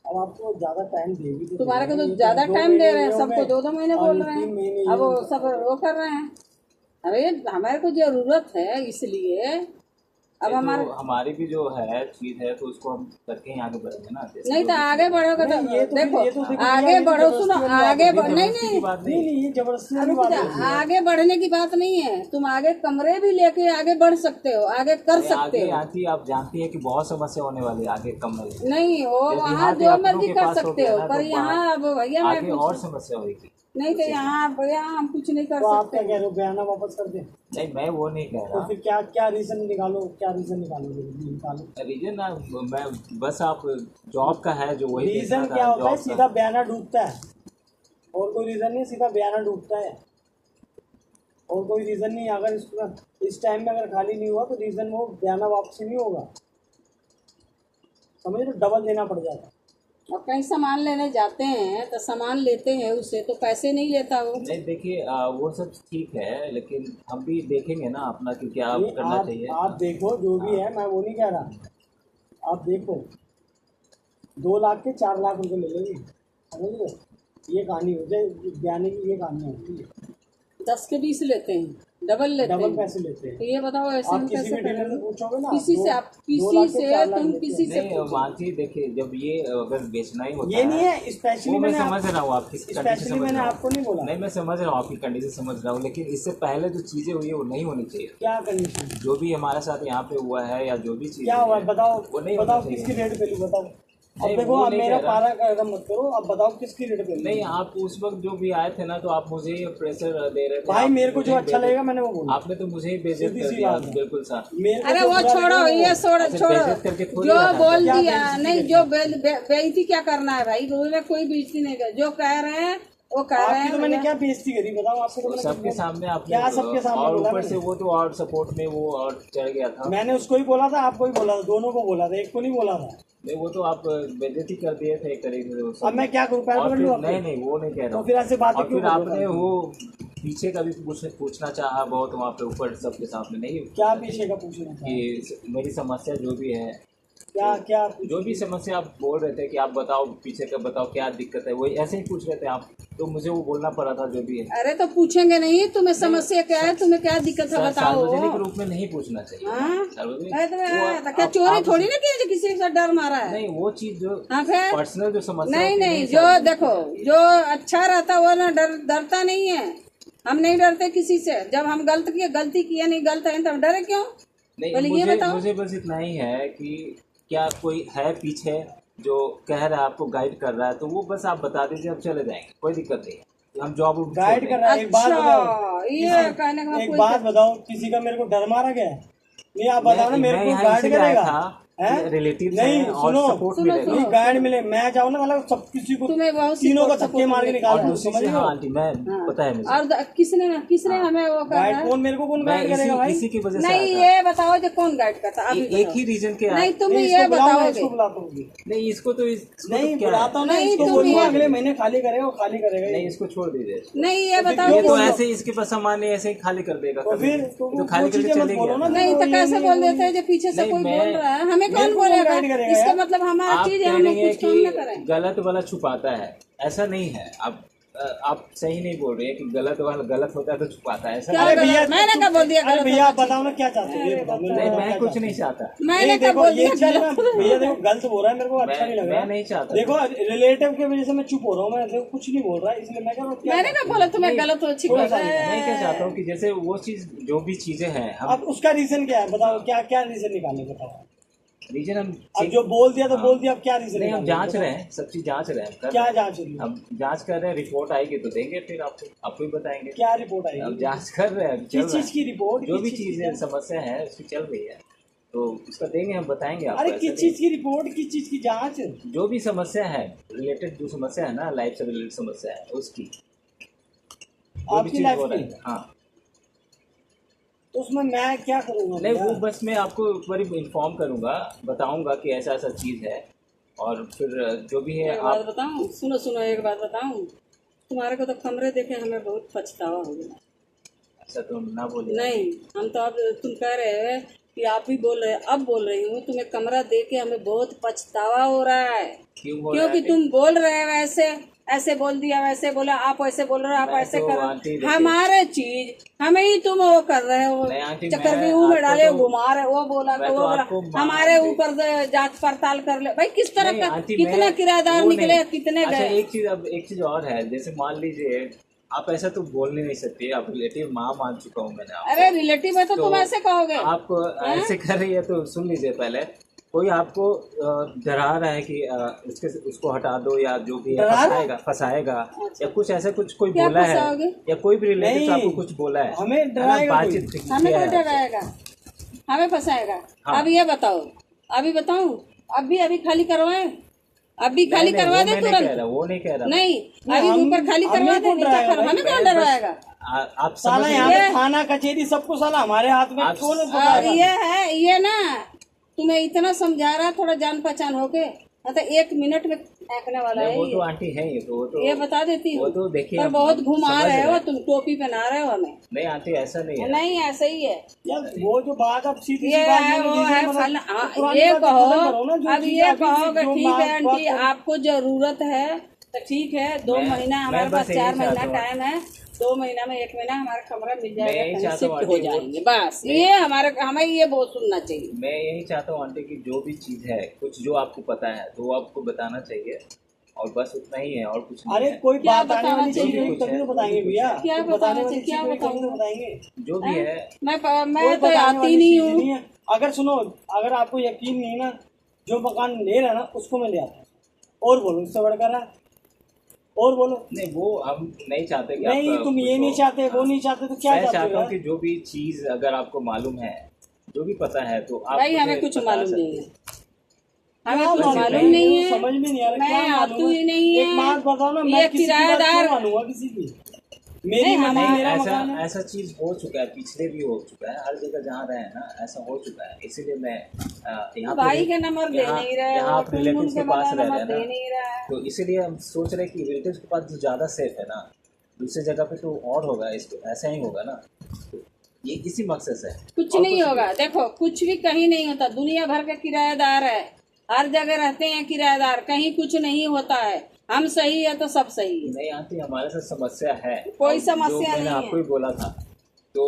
अब आपको ज्यादा टाइम देगी तो तुम्हारे को तो ज्यादा टाइम दे रहे हैं, सबको 2-2 महीने बोल रहे हैं, अब वो सब वो कर रहे हैं। अरे हमारे को जरूरत है, इसलिए अब हमारे हमारी भी जो है चीज है तो उसको हम करके ही आगे बढ़ेंगे ना। नहीं तो आगे बढ़ोगे तो देखो, आगे बढ़ो, सुनो, आगे नहीं ये जबरदस्ती आगे बढ़ने की बात नहीं है। तुम आगे कमरे भी लेके आगे बढ़ सकते हो, आगे कर सकते हो। आंटी आप जानती है कि बहुत समस्या होने वाली है आगे कमरे नहीं हो, वहाँ जो मर्जी कर सकते हो, पर यहाँ अब भैया आगे और समस्या होगी। नहीं तो यहाँ हम कुछ नहीं कर सकते। आप क्या कह रहे हो, बयाना वापस कर दे? नहीं, मैं वो नहीं कह रहा। तो फिर क्या रीजन निकालो, क्या रीजन निकालो? रीजन ना, मैं बस आप जॉब का है जो वही रीजन क्या होता है, सीधा बयाना डूबता है, और कोई रीजन नहीं, सीधा बयाना डूबता है, और कोई रीजन नहीं। अगर इस टाइम में अगर खाली नहीं हुआ तो रीजन वो बयाना वापसी नहीं होगा, समझ लो, डबल देना पड़ जाता है। और कहीं सामान लेने जाते हैं तो सामान लेते हैं उससे, तो पैसे नहीं लेता वो। नहीं देखिए, वो सब ठीक है, लेकिन हम भी देखेंगे ना अपना कि क्या करना चाहिए। आप देखो जो भी है, मैं वो नहीं कह रहा, आप देखो 2 लाख के 4 लाख रुपए ले लेंगे, समझ लो, ये कहानी हो जाए, बयाने की ये कहानी होती है। 10 के 20 लेते हैं, डबल लेते डबल हैं। पैसे लेते हैं। तो ये बताओ ऐसे आप में किसी कैसे भी डीलर से करेंगे? पूछोगे ना, किसी से आप 2 लाख किसी से से 4 लाख तुम लेते किसी से नहीं मानसी देखिए, जब ये अगर बेचना ही होता ये है, नहीं है स्पेशली वो मैं मैंने समझ रहा हूँ, आपकी कंडीशन स्पेशली समझ मैंने रहा हूँ। आपको नहीं बोला। नहीं मैं समझ रहा हूँ, आपकी कंडीशन समझ रहा हूँ, लेकिन इससे पहले जो चीज़ें हुई है वो नहीं होनी चाहिए। क्या कंडीशन, जो भी हमारे साथ यहाँ पे हुआ है या जो भी चीज़ क्या हुआ बताओ, वो नहीं बताओ होना चाहिए। किसकी रेट पे लूँ बताओ। अब नहीं, देखो वो अब नहीं मेरा कह रहा। पारा का एकदम मत करो, अब बताओ किसकी रेट पे लूँ। नहीं आप उस वक्त जो भी आए थे ना, तो आप मुझे ही प्रेशर दे रहे थे। भाई आप मेरे को मुझे जो ही अच्छा बेइज्जत- लगेगा मैंने वो बोला। आपने तो मुझे ही बेइज्जत सीधी कर सी दिया, बात है। बिल्कुल सा। मेरे को अरे जो वो बुरा छोड़ो, लगेगा ये वो- छोड़ो ऐसे छोड़ो, बेइज्जत करके थोड़ी जो आता है। बोल क्या दिया बेइज्जती नहीं, करनी जो बेइज्जती क्या करना है भाई, रूल में कोई बेइज्जती नहीं कर, जो कह रहे हैं वो कह रहे आपकी तो हैं मैंने भैया। क्या बेइज्जती करी बताओ, आपसे तो तो मैंने सबके सामने आपने क्या सबके सामने और बोला ऊपर से मैंने? वो तो और सपोर्ट में वो और चढ़ गया था। मैंने उसको ही बोला था, आपको ही बोला था, दोनों को बोला था, एक को नहीं बोला था। नहीं वो तो आप बेइज्जती कर दिए थे एक तरीके से उसको। अब मैं क्या करूँ, पैर और पकड़ फिर लूँ नहीं आपको? नहीं वो नहीं कह रहा तो हूँ। फिर ऐसे बातें और क्यों फिर कर रहे हो? आपने वो पीछे का भी पूछना चाहा बहुत वहाँ पे ऊपर सबके सामने, नहीं क्या पीछे का पूछना था, कि मेरी समस्या जो भी है, क्या क्या जो भी समस्या आप बोल रहे थे कि आप बताओ पीछे का बताओ क्या दिक्कत है, वही ऐसे ही पूछ रहे थे आप, तो मुझे वो बोलना पड़ा था जो भी है। अरे तो पूछेंगे नहीं, तुम्हें समस्या क्या है, तुम्हें क्या दिक्कत है बताओ। सार्वजनिक रूप में नहीं पूछना चाहिए। हाँ? सार्वजनिक अरे तुम्हें वो तो क्या चोरी आप- थोड़ी ना की जो किसी से डर मारा है। नहीं वो चीज जो हाँ फिर पर्सनल जो समस्या नहीं होती है, नहीं, जो देखो जो अच्छा रहता वो ना डरता नहीं है। हम नहीं डरते किसी से, जब हम गलती किए नहीं, गलत है तो हम डरे क्यों? नहीं पहले ये बताओ। मुझे बस इतना ही है कि क्या कोई है पीछे जो कह रहा है आपको गाइड कर रहा है, तो वो बस आप बता दीजिए, हम चले जाएंगे, कोई दिक्कत नहीं है। हम जॉब गाइड कर रहा है? एक बात बताओ, अच्छा ये कहने का एक कोई बात बताओ, किसी का मेरे को डर मारा गया है? नहीं आप बताओ ना, मेरे को गाइड करेगा रिलेटिव नहीं, और सुनो, सपोर्ट सुनो, मिलेगा। नहीं गाइड मिले, मैं जाऊँ ना मतलब सब किसी को तुम्हें बहुत तीनों को support धक्के मार के मिलेगा। निकाल और रहा दूसरी समझ से रहे हाँ हो? आंटी मैं पता है मुझे, और किसने हमें वो कर रहा गाइड है? कौन, मेरे को कौन मैं गाइड करेगा भाई? इसी की वजह से नहीं आया ये बताओ जो कौन गाइड करता है, अभी था। एक बताओ। ही रीजन के नहीं तुम नहीं, ये इसको बुलाओ, मैं बताओगे। इसको बुलाता हूँ। नहीं इसको तो नहीं क्या बुलाता हूँ, नहीं, इसको तुम बोलूंगा ये- अगले महीने खाली करेगा, वो खाली करेगा नहीं ही। इसको छोड़ दीजिए। नहीं ये बताओ ये तो बोलो। ऐसे ही इसके पास सामान है, ऐसे ही खाली कर देगा तो कभी। फिर तो खाली वो करके चीजें मत चले बोलो गया। ना। नहीं तो ये कैसे नहीं, बोल वो देते हैं जो पीछे से नहीं, कोई मैं- बोल रहा है, हमें मेरे कौन को कौन बोलेगा? गाइड करेगा इसका यार? मतलब हमारा आप चीज है, कह हम रही है कुछ काम न कि करें। गलत वाला छुपाता है, ऐसा नहीं है। आप सही नहीं बोल रहे हैं कि गलत वाला गलत होता है तो छुपाता है, ऐसा क्या नहीं। अरे भैया, मैंने क्या बोल दिया अरे गलत भैया आप होता है? बताओ ना क्या चाहते हो, ये बताओ मेरे को नहीं क्या मैं चाहते कुछ हो? नहीं चाहता। मैंने नहीं क्या देखो बोल ये दिया चीज ना गलत? भैया देखो गलत हो रहा है, मेरे को अच्छा नहीं लग रहा मैं है। नहीं चाहता। देखो रिलेटिव की वजह से मैं चुप हो रहा हूँ, मैं देखो कुछ नहीं बोल रहा, इसलिए मैं कह रहा हूँ क्या मैंने क्या बोला तुम्हें गलत हो, अच्छी थोड़ा बात सा है। मैं क्या चाहता हूँ कि जैसे वो चीज जो भी चीजें हैं हम अब उसका रीजन क्या है बताओ, क्या क्या रीजन निकालने बताओ। रीजन हम अब जो बोल दिया तो बोल दिया, अब क्या रीजन नहीं हम निकालने जांच बताओ। रहे हैं, सब चीज जांच रहे हैं, कर क्या रहे हैं। जांच रही है? हम जांच कर रहे हैं, रिपोर्ट आएगी तो देंगे, फिर आपको ही बताएंगे। क्या रिपोर्ट आई? हम जांच कर रहे हैं, चल किस रहा चीज की रिपोर्ट? है। जो भी किस चीज चीजें की? समस्या है उसकी चल रही है, तो उसका देंगे, हम बताएंगे आपको। अरे ऐसा किस नहीं। चीज की रिपोर्ट, किस चीज की जांच? जो भी समस्या है रिलेटेड, जो समस्या है ना लाइफ से रिलेटेड समस्या है उसकी, जो भी आपकी चीज लाइफ हो रहा की? है हाँ। तो उसमें मैं क्या करूँगा? नहीं वो बस मैं आपको एक बार इन्फॉर्म करूंगा, बताऊंगा कि ऐसा ऐसा चीज़ है, और फिर जो भी है एक बात आप। बताऊं, सुनो एक बात बताऊं, तुम्हारे को तो कमरे देखे हमें बहुत पछतावा हो गया। ऐसा तो ना बोले। नहीं हम तो अब तुम कह रहे हो कि आप भी बोल रहे हैं, अब बोल रही हूँ, तुम्हें कमरा देके हमें बहुत पछतावा हो रहा है। क्यों हो रहा है? क्योंकि तुम बोल रहे हो वैसे, ऐसे बोल दिया, वैसे बोला, आप ऐसे बोल रहे हो, आप मैं ऐसे तो कर आंटी रहे देखिए- हो, हमारे चीज हमें ही तुम वो कर रहे हो, नहीं आंटी, चक्रव्यूह मैं में डाले आपको तो- घुमा रहे, वो बोला मैं तो तो वो बोला, आपको हमारे मान- ऊपर जांच पड़ताल कर ले भाई, किस तरह नहीं, का, आंटी, कितने मैं- किराएदार वो निकले, नहीं। कितने अच्छा गए। एक चीज और है, जैसे मान लीजिए आप ऐसा तो बोल नहीं सकते, आप रिलेटिव माँ मान चुका हूँ मैंने आपको। अरे रिलेटिव है तो तुम ऐसे कहोगे? आप ऐसे कर रही है तो सुन लीजिए पहले। कोई आपको डरा रहा है कि उसको हटा दो, या जो भी है डरा रहा है? फंसाएगा या कुछ ऐसा कुछ कोई क्या बोला है, फंसाओगे? या कोई भी रिलेटिव नहीं, आपको कुछ बोला है, हमें है ना, डराएगा कोई? बातचीत हमें किया कोई है। डराएगा, हमें फंसाएगा? हाँ। अब ये बताओ, अभी बताऊं, अभी खाली करवाए, अभी खाली नहीं, करवा वो दे मैं नहीं कह तुरंत। रहा, वो नहीं कह रहा। नहीं अभी हम- ऊपर खाली हमें करवा दे, कौन नहीं तो डराएगा हमें भाई? कौन मैं बस- डरवाएगा? आप साला समझ यहाँ लीजिए। पे थाना कचेरी सब कुछ साला हमारे हाथ में, आप- कौन और पकड़ेगा? ये है, ये ना तुम्हें इतना समझा रहा, थोड़ा जान पहचान होके, मतलब 1 मिनट में फेंकने वाला है वो तो ये। आंटी है ही, तो वो तो ये बता देती वो हूँ, तो देखिए पर हम बहुत घुमा समझ रहे हो हैं। तुम, टोपी पहना रहे हो हमें। नहीं आंटी ऐसा नहीं है। नहीं ऐसा ही है, यार वो जो बात अब सीधी ये सी बात है मैंने वो दी है मतलब फल। हाँ, पुरानी ये बातें कहो, खत्म करो ना, जो अब चीज़ ये अभी कहो कि जो ठीक है बात- आंटी, आपको जरूरत है तो ठीक है, 2 मैं- महीना मैं हमारे बस पास, यही 4 महीना चाहता हूँ। टाइम है, 2 महीना में 1 महीना हमारा कमरा मिल मैं जाएगा, यही कहीं चाहता हूँ शिफ्ट हो आंटी, वो- जाएंगे बस। ये हमें ये बहुत सुनना चाहिए। मैं यही चाहता हूँ आंटी कि जो भी चीज़ है, कुछ जो आपको पता है तो वो आपको बताना चाहिए, और बस उतना ही है और कुछ नहीं अरे है। कोई क्या बात आने बताना वाली चीज चाहिए? होगी तभी तो बताएंगे भैया। क्या कुछ बताने बताना वाली चाहिए? चीज क्या होगी तभी तो बताऊंगा? बताएंगे। जो भी है मैं कोई तो बताने आती वाली नहीं चीज हूँ। नहीं है। अगर सुनो, अगर आपको यकीन नहीं ना, जो मकान ले रहा है ना उसको मैं ले आता हूँ। और बोलो, इससे बढ़कर है? और बोलो। नहीं, वो हम नहीं चाहते कि नहीं, आपका तुम कुछ ये नहीं हो। चाहते, वो नहीं चाहते, तो क्या मैं चाहते चाहता हो हूँ कि जो भी चीज़ अगर आपको मालूम है, जो भी पता है, तो आप भाई हमें मुझे कुछ बता मालूम सकते नहीं हैं। है, हमें क्या कुछ बस मालूम इतना ही नहीं है? है। समझ में नहीं आ रहा, क्या मैं मालूम आती ही नहीं है? एक है। बात बताओ ना, ये मैं किसी की बात किराएदार क्यों मानूंगा किसी की? मेरी नहीं, मर्जी, हमारा मेरा ऐसा मकान है। ऐसा चीज़ हो चुका है, पिछले भी हो चुका है, हर जगह जहाँ रहे हैं ना ऐसा हो चुका है। इसीलिए मैं यहाँ भाई के नंबर दे नहीं रहा है, यहाँ वो आप टुनमुन रिलेटिव्स के के पास वाला रह रहे नंबर हैं दे ना, नहीं रहा है। तो इसीलिए हम सोच रहे हैं कि रिलेटिव्स के पास जो ज़्यादा सेफ है ना, दूसरी जगह पे तो और होगा, इसको ऐसा ही होगा ना, तो ये इसी मकसद से है। कुछ और नहीं कुछ होगा। देखो कुछ भी कहीं नहीं होता, दुनिया भर के किराएदार है, हर जगह रहते हैं किराएदार, कहीं कुछ नहीं होता है। हम सही है तो सब सही है। नहीं आती, हमारे साथ समस्या है। कोई और समस्या जो मैंने नहीं आपको है। ही बोला था, तो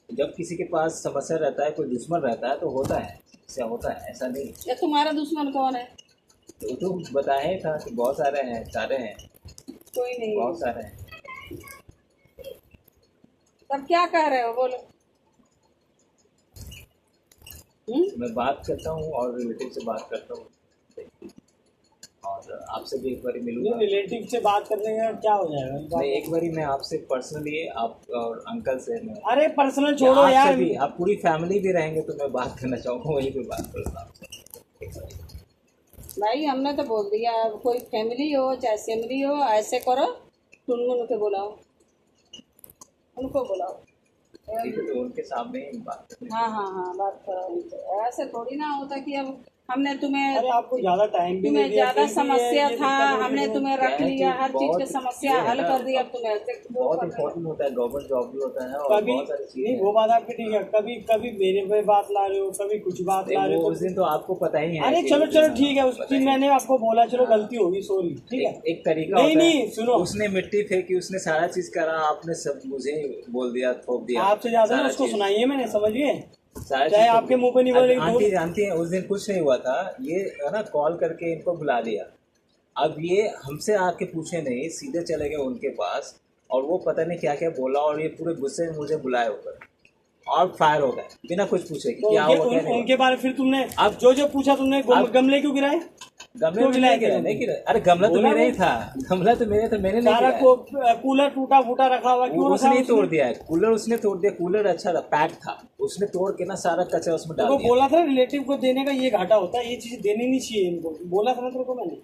जब किसी के पास समस्या रहता है, कोई दुश्मन रहता है, तो होता है, समस्या होता है, ऐसा नहीं। ये तुम्हारा दुश्मन कौन है? तो बताया ही था कि बहुत सारे हैं, सारे हैं, कोई नहीं है। बहुत सारे हैं। तब क्या कह रहे हो, बोलो। मैं बात करता हूँ और रिलेटिव से बात करता हूँ, और आपसे भी एक बार मिलूंगा। रिलेटिव से बात करने का क्या हो जाएगा? नहीं, एक बारी मैं आपसे पर्सनली, आप और अंकल से मैं, अरे पर्सनल छोड़ो आपसे यार। भी, आप पूरी फैमिली भी रहेंगे तो मैं बात करना चाहूँगा, वहीं पे बात करूँगा आपसे एक बारी। भाई हमने तो बोल दिया, अब कोई फैमिली हो चाहे सिमरी हो, ऐसे करो, टुनमुन के बुलाओ, उनको बुलाओ। ठीक है, तो उनके सामने ही बात करते हैं। हाँ, बात करो उनसे। ऐसे थोड़ी ना होता कि अब हमने तुम्हें अरे आपको ज्यादा टाइम भी नहीं तुम्हें दिया, ज्यादा फिर भी समस्या ये था, दिक्कत हो हमने गई। तुम्हें रख क्या है लिया, कि हर चीज की बहुत समस्या ये है हल ना, कर दिया, अब तुम्हें ऐसे वो बहुत कर रहे हो। इम्पोर्टेंट होता है, गवर्नमेंट जॉब भी होता है, और कभी बहुत सारी नहीं, चीजें। वो बात आपकी ठीक है, कभी कभी मेरे पे बात ला रहे हो, कभी कुछ बात ला रहे वो हो, उस दिन तो आपको पता ही है अरे कि चलो उस चलो दिन ठीक है, उस पता दिन ही मैंने आपको बोला, चलो गलती होगी, सॉरी, ठीक है। एक तरीका नहीं होता है। नहीं सुनो, उसने मिट्टी फेंकी, उसने सारा चीज करा, आपने सब मुझे बोल दिया, थोप दिया। आपसे ज्यादा सारा उसको चीज- सुनाइए मैंने, समझ गए? सारा चाहे चीज आपके मुंह पे नहीं बोले, आंटी जानती है, उस दिन कुछ नहीं हुआ था, ये है ना, कॉल करके इनको बुला लिया। अब ये हमसे आके पूछे नहीं, सीधे चले गए उनके पास, और वो पता नहीं क्या क्या बोला, और ये पूरे गुस्से में मुझे बुलाए ऊपर, और फायर हो गए बिना कुछ पूछे कि तो क्या हुआ क्या नहीं उनके बारे फिर तुमने अब- जो जो पूछा तुमने, गमले क्यों गिराए? गमले क्यों में गिराए नहीं गिरा, थे? नहीं गिरा। अरे गमला तो बोला मेरा ही वो। था, गमला तो मेरे था, मैंने नहीं सारा गिराया। कूलर टूटा फूटा रखा हुआ, क्यों उसने रखा ही तोड़ दिया है, कूलर उसने तोड़ दिया। कूलर अच्छा था, पैक था, उसने तोड़ के ना सारा कचरा उसमें डाल तो दिया। बोला था रिलेटिव को देने का ये घाटा होता है, ये चीज देनी नहीं चाहिए इनको, बोला था ना तेरे को मैंने।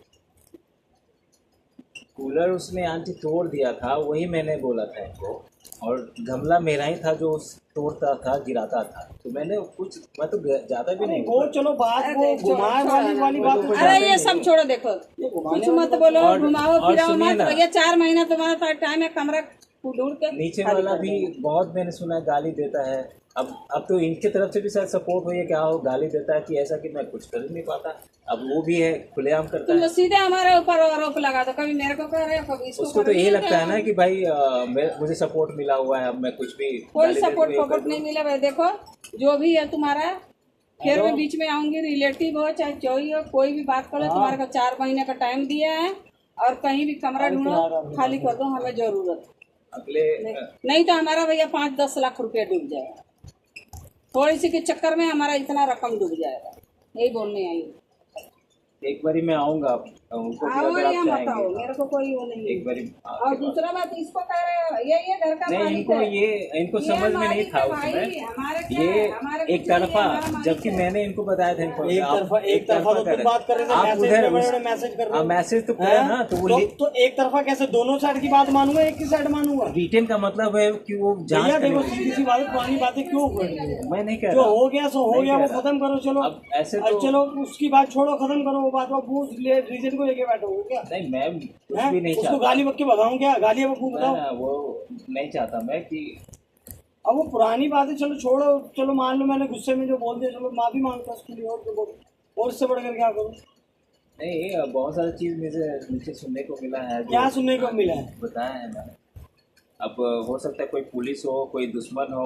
कूलर उसने आंटी तोड़ दिया था, वही मैंने बोला था इनको, और गमला मेरा ही था जो तोड़ता था, गिराता था, तो मैंने कुछ, मैं तो ज्यादा भी नहीं वो चलो बात, वो अरे घुमाए वाली बात वो अरे ये सब छोड़ो, देखो ये घुमाने कुछ मत वाली बोलो, और- घुमाओ और फिराओ सुनिए मत। ना। भैया 4 महीना तुम्हारे पास टाइम है, कमरा ढूंढ के नीचे खाली वाला कर भी देना। बहुत मैंने सुना है गाली देता है। अब तो इनकी तरफ से भी शायद सपोर्ट हुई है, क्या हो, गाली देता है कि ऐसा कि मैं कुछ कर ही नहीं पाता। अब वो भी है, खुलेआम करता तुम है। तो सीधे हमारे ऊपर आरोप लगा दो, कभी मेरे को कह रहे हो, कभी इसको उसको कर तो रहे यही हो। लगता है ना कि भाई मुझे सपोर्ट मिला हुआ है, अब मैं कुछ भी कोई गाली देते सपोर्ट हुए फपोर्ट कर नहीं दूं। मिला भाई। देखो जो भी है तुम्हारा, फिर मैं बीच में आऊंगी, रिलेटिव हो चाहे कोई हो, कोई भी बात करो। तुम्हारे को 4 महीने का टाइम दिया है, और कहीं भी कमरा ढूंढो, खाली कर दो, हमें जरूरत है। अगले नहीं तो हमारा भैया 5-10 लाख रुपया डूब जाएगा, थोड़ी सी के चक्कर में हमारा इतना रकम डूब जाएगा। यही बोलने आई हूँ। एक बारी मैं आऊंगा, उनको भी आओ अगर या आप मत आओ, चाहेंगे, मेरे को कोई वो नहीं एक है। बारी और आपके पास। दूसरा बात, इसको कह रहे हो ये घर का नहीं, मालिक इनको है। इनको ये समझ में नहीं मालिक था है उस भाई, समय, हमारे क्या ये है, हमारे एक कुछ नहीं है, तरफा, हमारा मालिक जबकि है। मैंने इनको बताया था इनको एक तरफा तो तुम बात कर रहे थे, आप मैसेज उधर में बड़े मैसेज कर रहे हो। मैसेज तो किया ना, तो वो तो एक तरफा कैसे, दोनों साइड की बात मानूंगा, एक की साइड मानूंगा? रिटेन का मतलब है कि वो जांच भैया देखो, करेगी। सीधी सी बात है, पुरानी बातें क्यों कर रही हो? मैं नहीं कह जो रहा, हो गया सो हो नहीं गया, कह वो रहा। खत्म करो, चलो। अब ऐसे अब तो चलो उसकी बात छोड़ो, खत्म करो वो बात, वो रीजन को लेके बैठोगे क्या? नहीं, मैं कुछ हैं? भी नहीं उसको चाहता। गाली बक के भगाऊं क्या? गाली बकू बताओ। वो नहीं चाहता मैं कि अब वो पुरानी बात है, चलो छोड़ो, चलो मान लो मैंने गुस्से में जो बोल दिया, चलो माफी मांगता उसके लिए, और जो और इससे बढ़कर क्या करूं? नहीं, बहुत सारी चीज मुझे नीचे सुनने को मिला है, जो क्या सुनने को मिला है? बताया है मैंने। अब हो सकता है कोई पुलिस हो, कोई दुश्मन हो,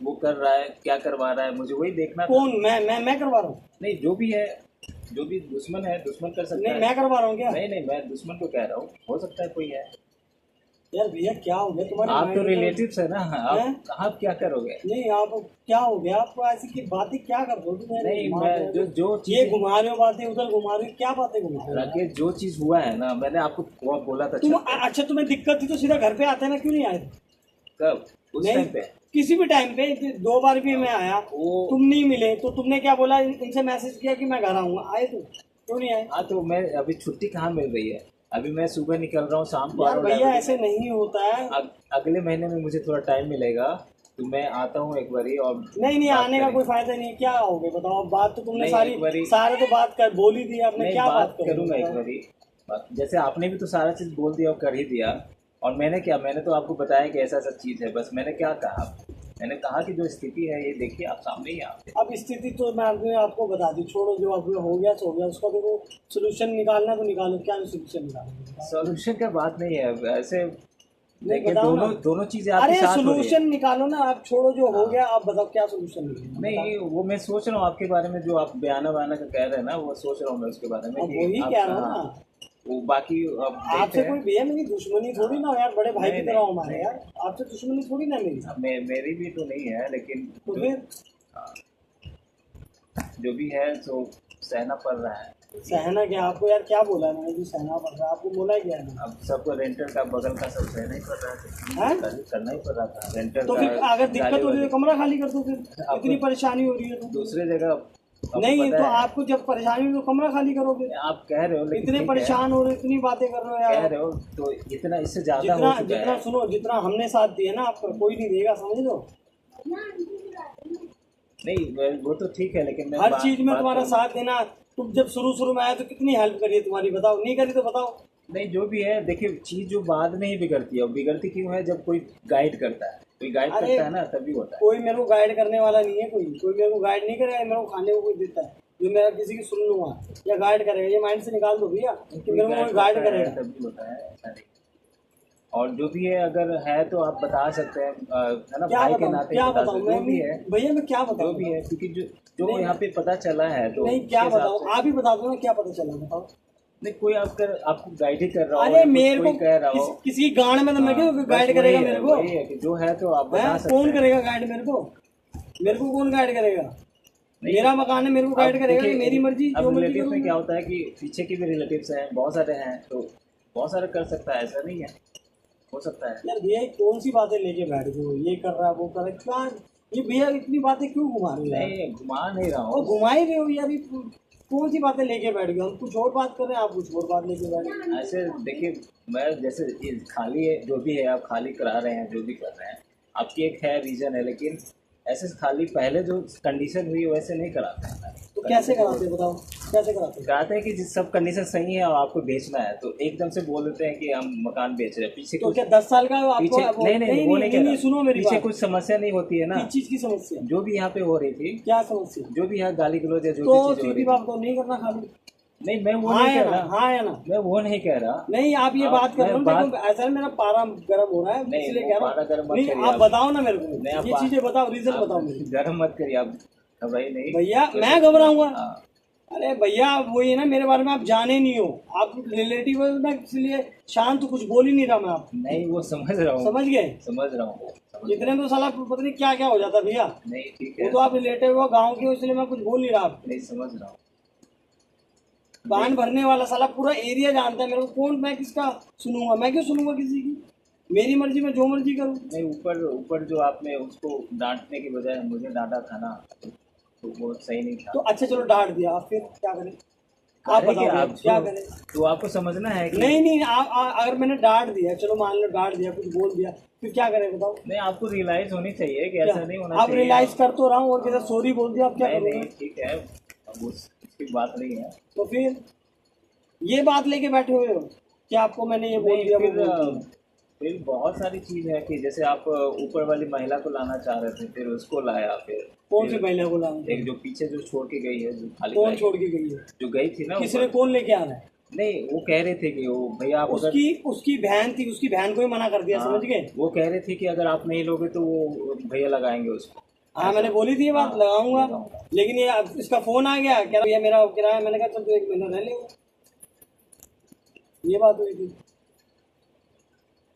वो कर रहा है, क्या करवा रहा है, मुझे वही देखना था। कौन? मैं करवा रहा हूँ? नहीं, जो भी है, जो भी दुश्मन है, दुश्मन कर सकता नहीं है। मैं करवा रहा हूँ क्या? नहीं, मैं दुश्मन को कह रहा हूँ, हो सकता है कोई है। यार भैया क्या हो गया तुम्हारे? आप तो रिलेटिव्स है ना, आप क्या करोगे? नहीं आप क्या हो गया आपको? ऐसी की बातें क्या कर रहे हो तुम? नहीं, मैं जो ये घुमा रहे हो बातें, उधर घुमा रहे हो, क्या बातें घुमा रहे हो? राकेश, जो चीज हुआ है ना, मैंने आपको बोला था। तुम अच्छा तुम्हें दिक्कत थी तो सीधा घर पे आते ना, क्यों नहीं आए? कब? उस टाइम पे? किसी भी टाइम पे 2 बार भी मैं आया, तुम नहीं मिले तो तुमने क्या बोला? इनसे मैसेज किया कि मैं घर आऊंगा, आए तुम? क्यों नहीं आए? हाँ, तो मैं अभी छुट्टी कहाँ मिल रही है? अभी मैं सुबह निकल रहा हूँ, शाम को आ रहा हूँ। भैया ऐसे नहीं होता है। अगले महीने में मुझे थोड़ा टाइम मिलेगा तो मैं आता हूँ एक बारी। और नहीं आने का कोई फायदा नहीं। क्या आओगे बताओ? बात तो तुमने सारे तो बात कर बोल ही दी आपने। क्या बात करूँगा एक बारी? जैसे आपने भी तो सारा चीज बोल दिया और कर ही दिया। और मैंने तो आपको बताया कि ऐसा चीज है। बस मैंने क्या कहा? मैंने कहा कि जो स्थिति है ये देखिए, आप सामने ही आप। अब स्थिति तो मैं आपको बता दी, छोड़ो, जो अब हो गया सो हो गया। उसका देखो सोल्यूशन निकालना तो निकालो। क्या सोल्यूशन निकालो? सोल्यूशन का बात नहीं है ऐसे। देखिए दोनों चीजें आपके साथ हो रही है। सोल्यूशन निकालो ना, आप छोड़ो जो हो गया। आप बताओ क्या सोल्यूशन निकालो? नहीं, वो मैं सोच रहा हूँ आपके बारे में, जो आप बयाना का कह रहे हैं ना, वो सोच रहा हूँ मैं उसके बारे में। वही कह रहा हूँ ना। वो बाकी आपसे कोई भैया मेरी दुश्मनी थोड़ी ना यार, बड़े भाई की तरह हमारे यार। आपसे दुश्मनी थोड़ी ना मेरी भी तो नहीं है, लेकिन तो फिर जो भी है तो सहना पड़ रहा है। सहना क्या? आपको यार क्या बोला मैंने जो सहना पड़ रहा है? आपको बोला क्या है? अब सबको रेंटर का बगल का सब सहना ही पड़ रहा है, करना ही पड़ रहा था रेंटर। तो फिर अगर दिक्कत हो रही है तो कमरा खाली कर दो। फिर इतनी परेशानी हो रही है तो दूसरे जगह नहीं, तो आपको जब परेशानी हो तो कमरा खाली करोगे। आप कह रहे हो, इतने परेशान हो रहे, इतनी बातें कर रहे हो यार। कह रहे हो तो इतना, इससे ज्यादा हो चुका है। जितना सुनो, जितना हमने साथ दिया ना आपका कोई नहीं देगा, समझ लो। नहीं वो तो ठीक है, लेकिन मैं हर चीज में तुम्हारा साथ देना। तुम जब शुरू में आए तो कितनी हेल्प करी है तुम्हारी, बताओ? नहीं करी तो बताओ। नहीं, जो भी है देखिए, चीज जो बाद में ही बिगड़ती है, और बिगड़ती क्यों है? जब कोई गाइड करता है, कोई गाइड करता है ना, तभी होता है। कोई मेरे को गाइड करने वाला नहीं है। कोई मेरे को गाइड नहीं करेगा। मेरे को खाने को कोई देता है जो मैं किसी की सुन लूंगा या गाइड करेगा, ये माइंड से निकाल दो भैया कि मेरे को कोई गाइड करेगा। तभी होता है ऐसा नहीं। और जो भी है, अगर है तो आप बता सकते हैं, है ना, भाई के नाते। क्या बताऊं मैं भैया? मैं क्या बताऊं? जो भी है, क्योंकि जो यहाँ पे पता चला है तो नहीं, क्या बताऊं? आप ही बता दो ना, क्या पता चला बताओ। नहीं, कोई आपको गाइड ही कर रहा हो। अरे मेरे को कह रहा हो किसी गांड में तो मैं क्यों गाइड करेगा मेरे को? वही है कि जो है तो आप बता सकते हैं। कौन करेगा गाइड मेरे को? कौन गाइड करेगा? मेरा मकान है, मेरे को गाइड करेगा? मेरी मर्जी, जो मर्जी रिलेटिव में क्या होता है कि पीछे के भी रिलेटिव्स हैं, बहुत सारे हैं, तो बहुत सारे कर सकता है, ऐसा नहीं है, हो सकता है। यार भैया कौन सी बातें लेके बैठ गए हो? ये कर रहा है, वो कर रहा है, ये भैया इतनी बातें क्यों घुमा रहे हो? नहीं, घुमा नहीं रहा हूँ। घुमा ही रहे हो यार। कौन सी बातें लेके बैठ गए? हम कुछ और बात कर रहे हैं, आप कुछ और बात लेके बैठ गए। ऐसे देखिए, मैं जैसे खाली है, जो भी है आप खाली करा रहे हैं, जो भी कर रहे हैं, आपकी एक है रीजन है, लेकिन ऐसे खाली पहले जो कंडीशन हुई वैसे नहीं कराते हैं। तो कैसे कराते बताओ? कैसे कराते हैं कि सब कंडीशन सही है और आपको बेचना है, तो एकदम से बोल देते हैं कि हम मकान बेच रहे हैं। पीछे तो क्या 10 साल का आपको? नहीं, वो नहीं, सुनो मेरी पीछे कुछ समस्या नहीं होती है ना? किस चीज की समस्या? जो भी यहाँ पे हो रही थी। क्या समस्या? जो भी यहाँ गाली गलौज, जो तो सीधी बात तो नहीं करना खाली। नहीं, मैं वो नहीं कह रहा। हाँ या ना? मैं वो नहीं कह रहा। नहीं, आप ये बात कर रहे हो। ऐसा मेरा पारा गर्म हो रहा है, इसलिए कह रहा हूँ। आप बताओ ना मेरे को, ये चीजें बताओ, रीजन बताओ मुझे। गर्म मत करिए आप भाई। नहीं भैया, मैं घबराऊंगा? अरे भैया वही है ना, मेरे बारे में आप जाने नहीं हो, आप रिलेटिव हो ना, इसलिए शांत, कुछ बोल ही नहीं रहा मैं। आप नहीं, वो समझ रहा हूँ। समझ गए? समझ रहा हूँ। इतने में तो साला पता नहीं क्या क्या हो जाता भैया। नहीं, ठीक है, वो तो आप रिलेटिव हो, गाँव के हो, इसलिए मैं कुछ बोल नहीं रहा। नहीं, समझ रहा हूँ। कान भरने वाला साला पूरा एरिया जानता है मेरे को। कौन? मैं किसका सुनूंगा? मैं क्यों सुनूंगा किसी की? मेरी मर्जी, में जो मर्जी करूँ। नहीं, ऊपर जो आपने उसको डांटने की बजाय मुझे डांटा था ना, तो वो सही नहीं था। तो अच्छा चलो डांट दिया, आप फिर क्या करें? आप बताओ आप क्या करें? तो आपको समझना है कि नहीं, अगर मैंने डांट दिया, चलो मान लो डांट दिया, कुछ बोल दिया, फिर क्या करें बताओ? नहीं, आपको रियलाइज होनी चाहिए कि ऐसा नहीं होना चाहिए। आप रियलाइज कर तो रहा हूँ, और जैसे सॉरी बोल दिया, आप क्या करोगे? ठीक है, अब उसकी बात नहीं है। तो फिर ये बात लेके बैठे हुए हो कि आपको मैंने ये बोल दिया? फिर बहुत सारी चीज है कि जैसे आप ऊपर वाली महिला को लाना चाह रहे थे, फिर उसको लाया। फिर कौन सी महिला को लाना? एक जो पीछे जो छोड़ के गई है, जो खाली। कौन छोड़ के गई है? जो गई थी ना, किसने? कौन लेके आ रहा है? नहीं, वो कह रहे थे कि वो भैया आप अगर उसकी बहन थी, उसकी बहन को ही मना कर दिया, समझ गए। वो कह रहे थे कि अगर आप नहीं लोगे तो वो भैया लगाएंगे उसको। हाँ मैंने बोली थी ये बात, लगाऊंगा, लेकिन ये इसका फोन आ गया, कह रहा भैया मेरा किराया। मैंने कहा चल तो 1 महीना रह लेगा, ये बात हुई थी।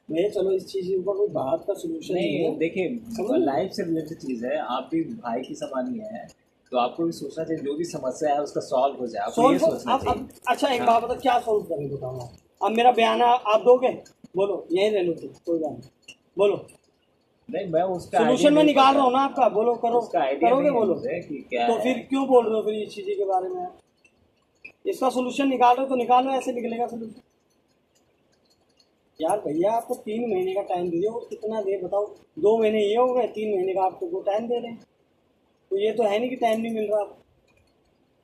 नहीं चलो इस चीज के ऊपर कोई बात का सोल्यूशन नहीं है। देखिए लाइफ से रिलेटेड चीज़ है, आप भी भाई की समानी है तो आपको भी सोचना चाहिए जो भी समस्या है उसका सॉल्व हो जाए, आपको ये सोचना चाहिए। अच्छा एक बात बता, क्या सॉल्व करेंगे बताओ। अब मेरा बयान आप दोगे, बोलो यहीं रह लो तुम, कोई बात नहीं, बोलो। नहीं मैं उसका सोल्यूशन में निकाल रहा हूँ ना आपका, बोलो करो, करोगे बोलो। कि क्या तो फिर क्यों बोल रहे हो फिर इस चीज़ के बारे में? इसका सोल्यूशन निकाल रहे हो तो निकालो, ऐसे निकलेगा सोल्यूशन। यार भैया आपको 3 महीने का टाइम दे दिया, कितना दे बताओ? 2 महीने ये हो गए, 3 महीने का आपको टाइम दे रहे हैं, तो ये तो है नहीं कि टाइम नहीं मिल रहा आपको।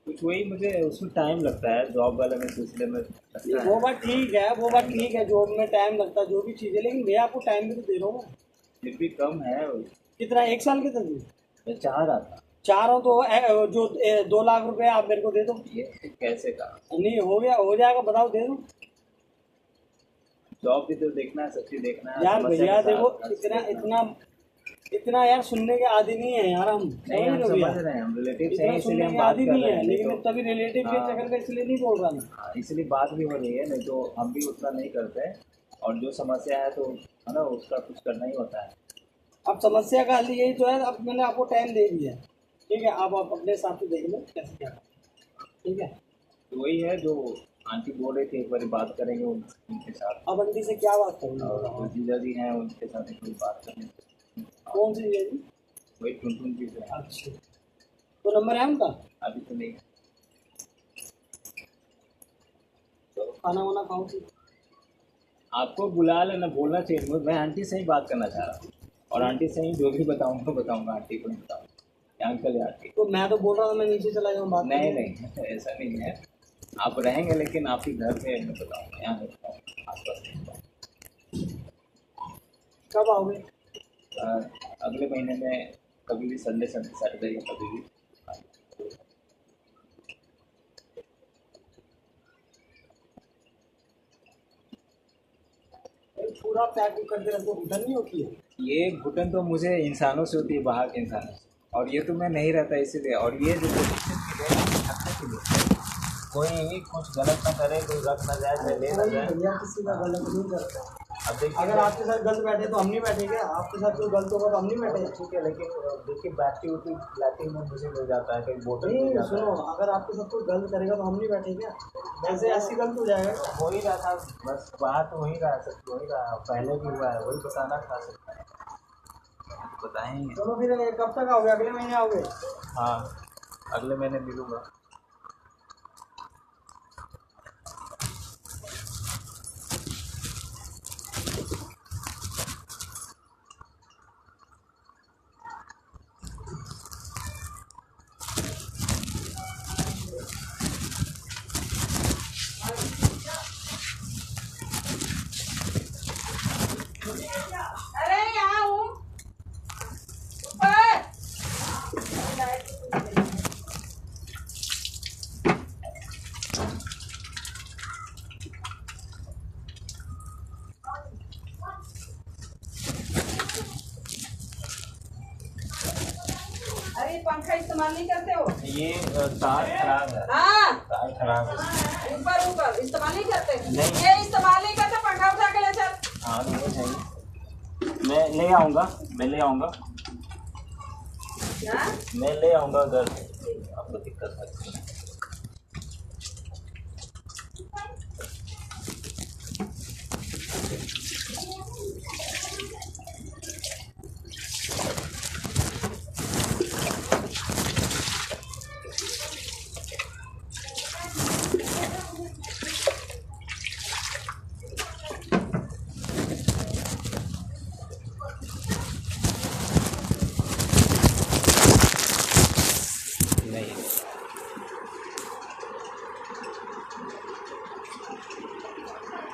कुछ वही मुझे उसमें टाइम लगता है, जॉब वाले में सिलसिले में लगता है। वो बात ठीक है, वो बात ठीक है, जॉब में टाइम लगता है जो भी चीज़ है, लेकिन भैया आपको टाइम भी तो दे रहा हूँ। फिर भी कम है। कितना 1 साल के तक? मैं चाह रहा था। चाह रहा हूँ तो जो 2 लाख रुपए आप मेरे को दे दो। ये कैसे का? नहीं हो गया, हो जाएगा, बताओ दे दो। जॉब भी तो देखना है, सब चीज देखना है यार भैया देखो, इतना यार सुनने के आदि नहीं है यार हम। नहीं हम समझ रहे हैं, हम रिलेटिव से हैं इसलिए हम बात आदि कर नहीं रहे है, हैं। लेकिन मैं तभी रिलेटिव के चक्कर में इसलिए नहीं बोल रहा मैं। इसलिए बात भी हो रही है, नहीं तो हम भी उतना नहीं करते। और जो समस्या है तो है ना, उसका कुछ करना ही होता है। अब समस्या का हल यही तो है, अब मैंने आपको टाइम दे दिया, ठीक है, आप अपने हिसाब से देख लो कैसे क्या, ठीक है। तो वही है जो आंटी बोल रही थी, एक बार बात करेंगे उनके साथ। अब आंटी से क्या बात करूँगा? और जीजा जी हैं उनके साथ एक बात करेंगे। कौन सी जीजा जी? वही टुनटुन जी से। अच्छा, तो नंबर है उनका? अभी तो नहीं। तो खाना वाना खाओ फिर। आपको बुला लेना, बोलना चाहिए। मैं आंटी से ही बात करना चाह रहा हूँ, और आंटी से ही जो भी बताऊँगा आंटी को नहीं बताऊँगा, अंकल या आंटी। तो मैं तो बोल रहा था मैं नीचे चला जाऊँ बात। नहीं ऐसा नहीं है, आप रहेंगे लेकिन आपके घर पे मैं बताऊँगा, यहाँ नहीं बताऊँगा, आसपास नहीं बताऊँगा। कब आओगे? अगले महीने में कभी भी संडे सैटरडे या कभी भी। पूरा पैक करके रखो, घुटन नहीं होती है? ये घुटन तो मुझे इंसानों से होती है, बाहर के इंसानों से, और ये तो मैं नहीं रहता इसीलिए। और ये जो थकने के लिए कोई कुछ गलत ना करे, कोई रख ना जाए, ले ना जाए। भैया किसी का गलत नहीं करता। अब देखिए अगर आपके साथ गलत बैठे तो हम नहीं बैठेंगे, आपके साथ कोई गलत होगा तो हम नहीं बैठेंगे। ठीक है, लेकिन देखिए बैटरी उठी लाइटिंग में मुझे मिल जाता है, कहीं बोतल मिल नहीं जाता सुनो, अगर आपके साथ कोई गलत करेगा तो हम नहीं बैठेंगे, ऐसे ऐसी गलत हो जाएगा। हो ही रहा था, बस बात हो ही रहा, सब हो ही रहा, पहले भी हुआ है, वही बताना था सकता है, बताएंगे। चलो फिर कब तक आओगे? अगले महीने आओगे? हाँ अगले महीने मिलूँगा। अरे यहाँ हूँ ऊपर। अरे पंखा इस्तेमाल नहीं करते हो? ये तार खराब है। हाँ तार खराब है। ऊपर इस्तेमाल नहीं करते? नहीं। ये इस्तेमाल नहीं करते, पंखा उठा के ले चल। हाँ ये है, मैं ले आऊँगा, मैं ले आऊँगा, हाँ? मैं ले आऊँगा उधर, आपको दिक्कत है।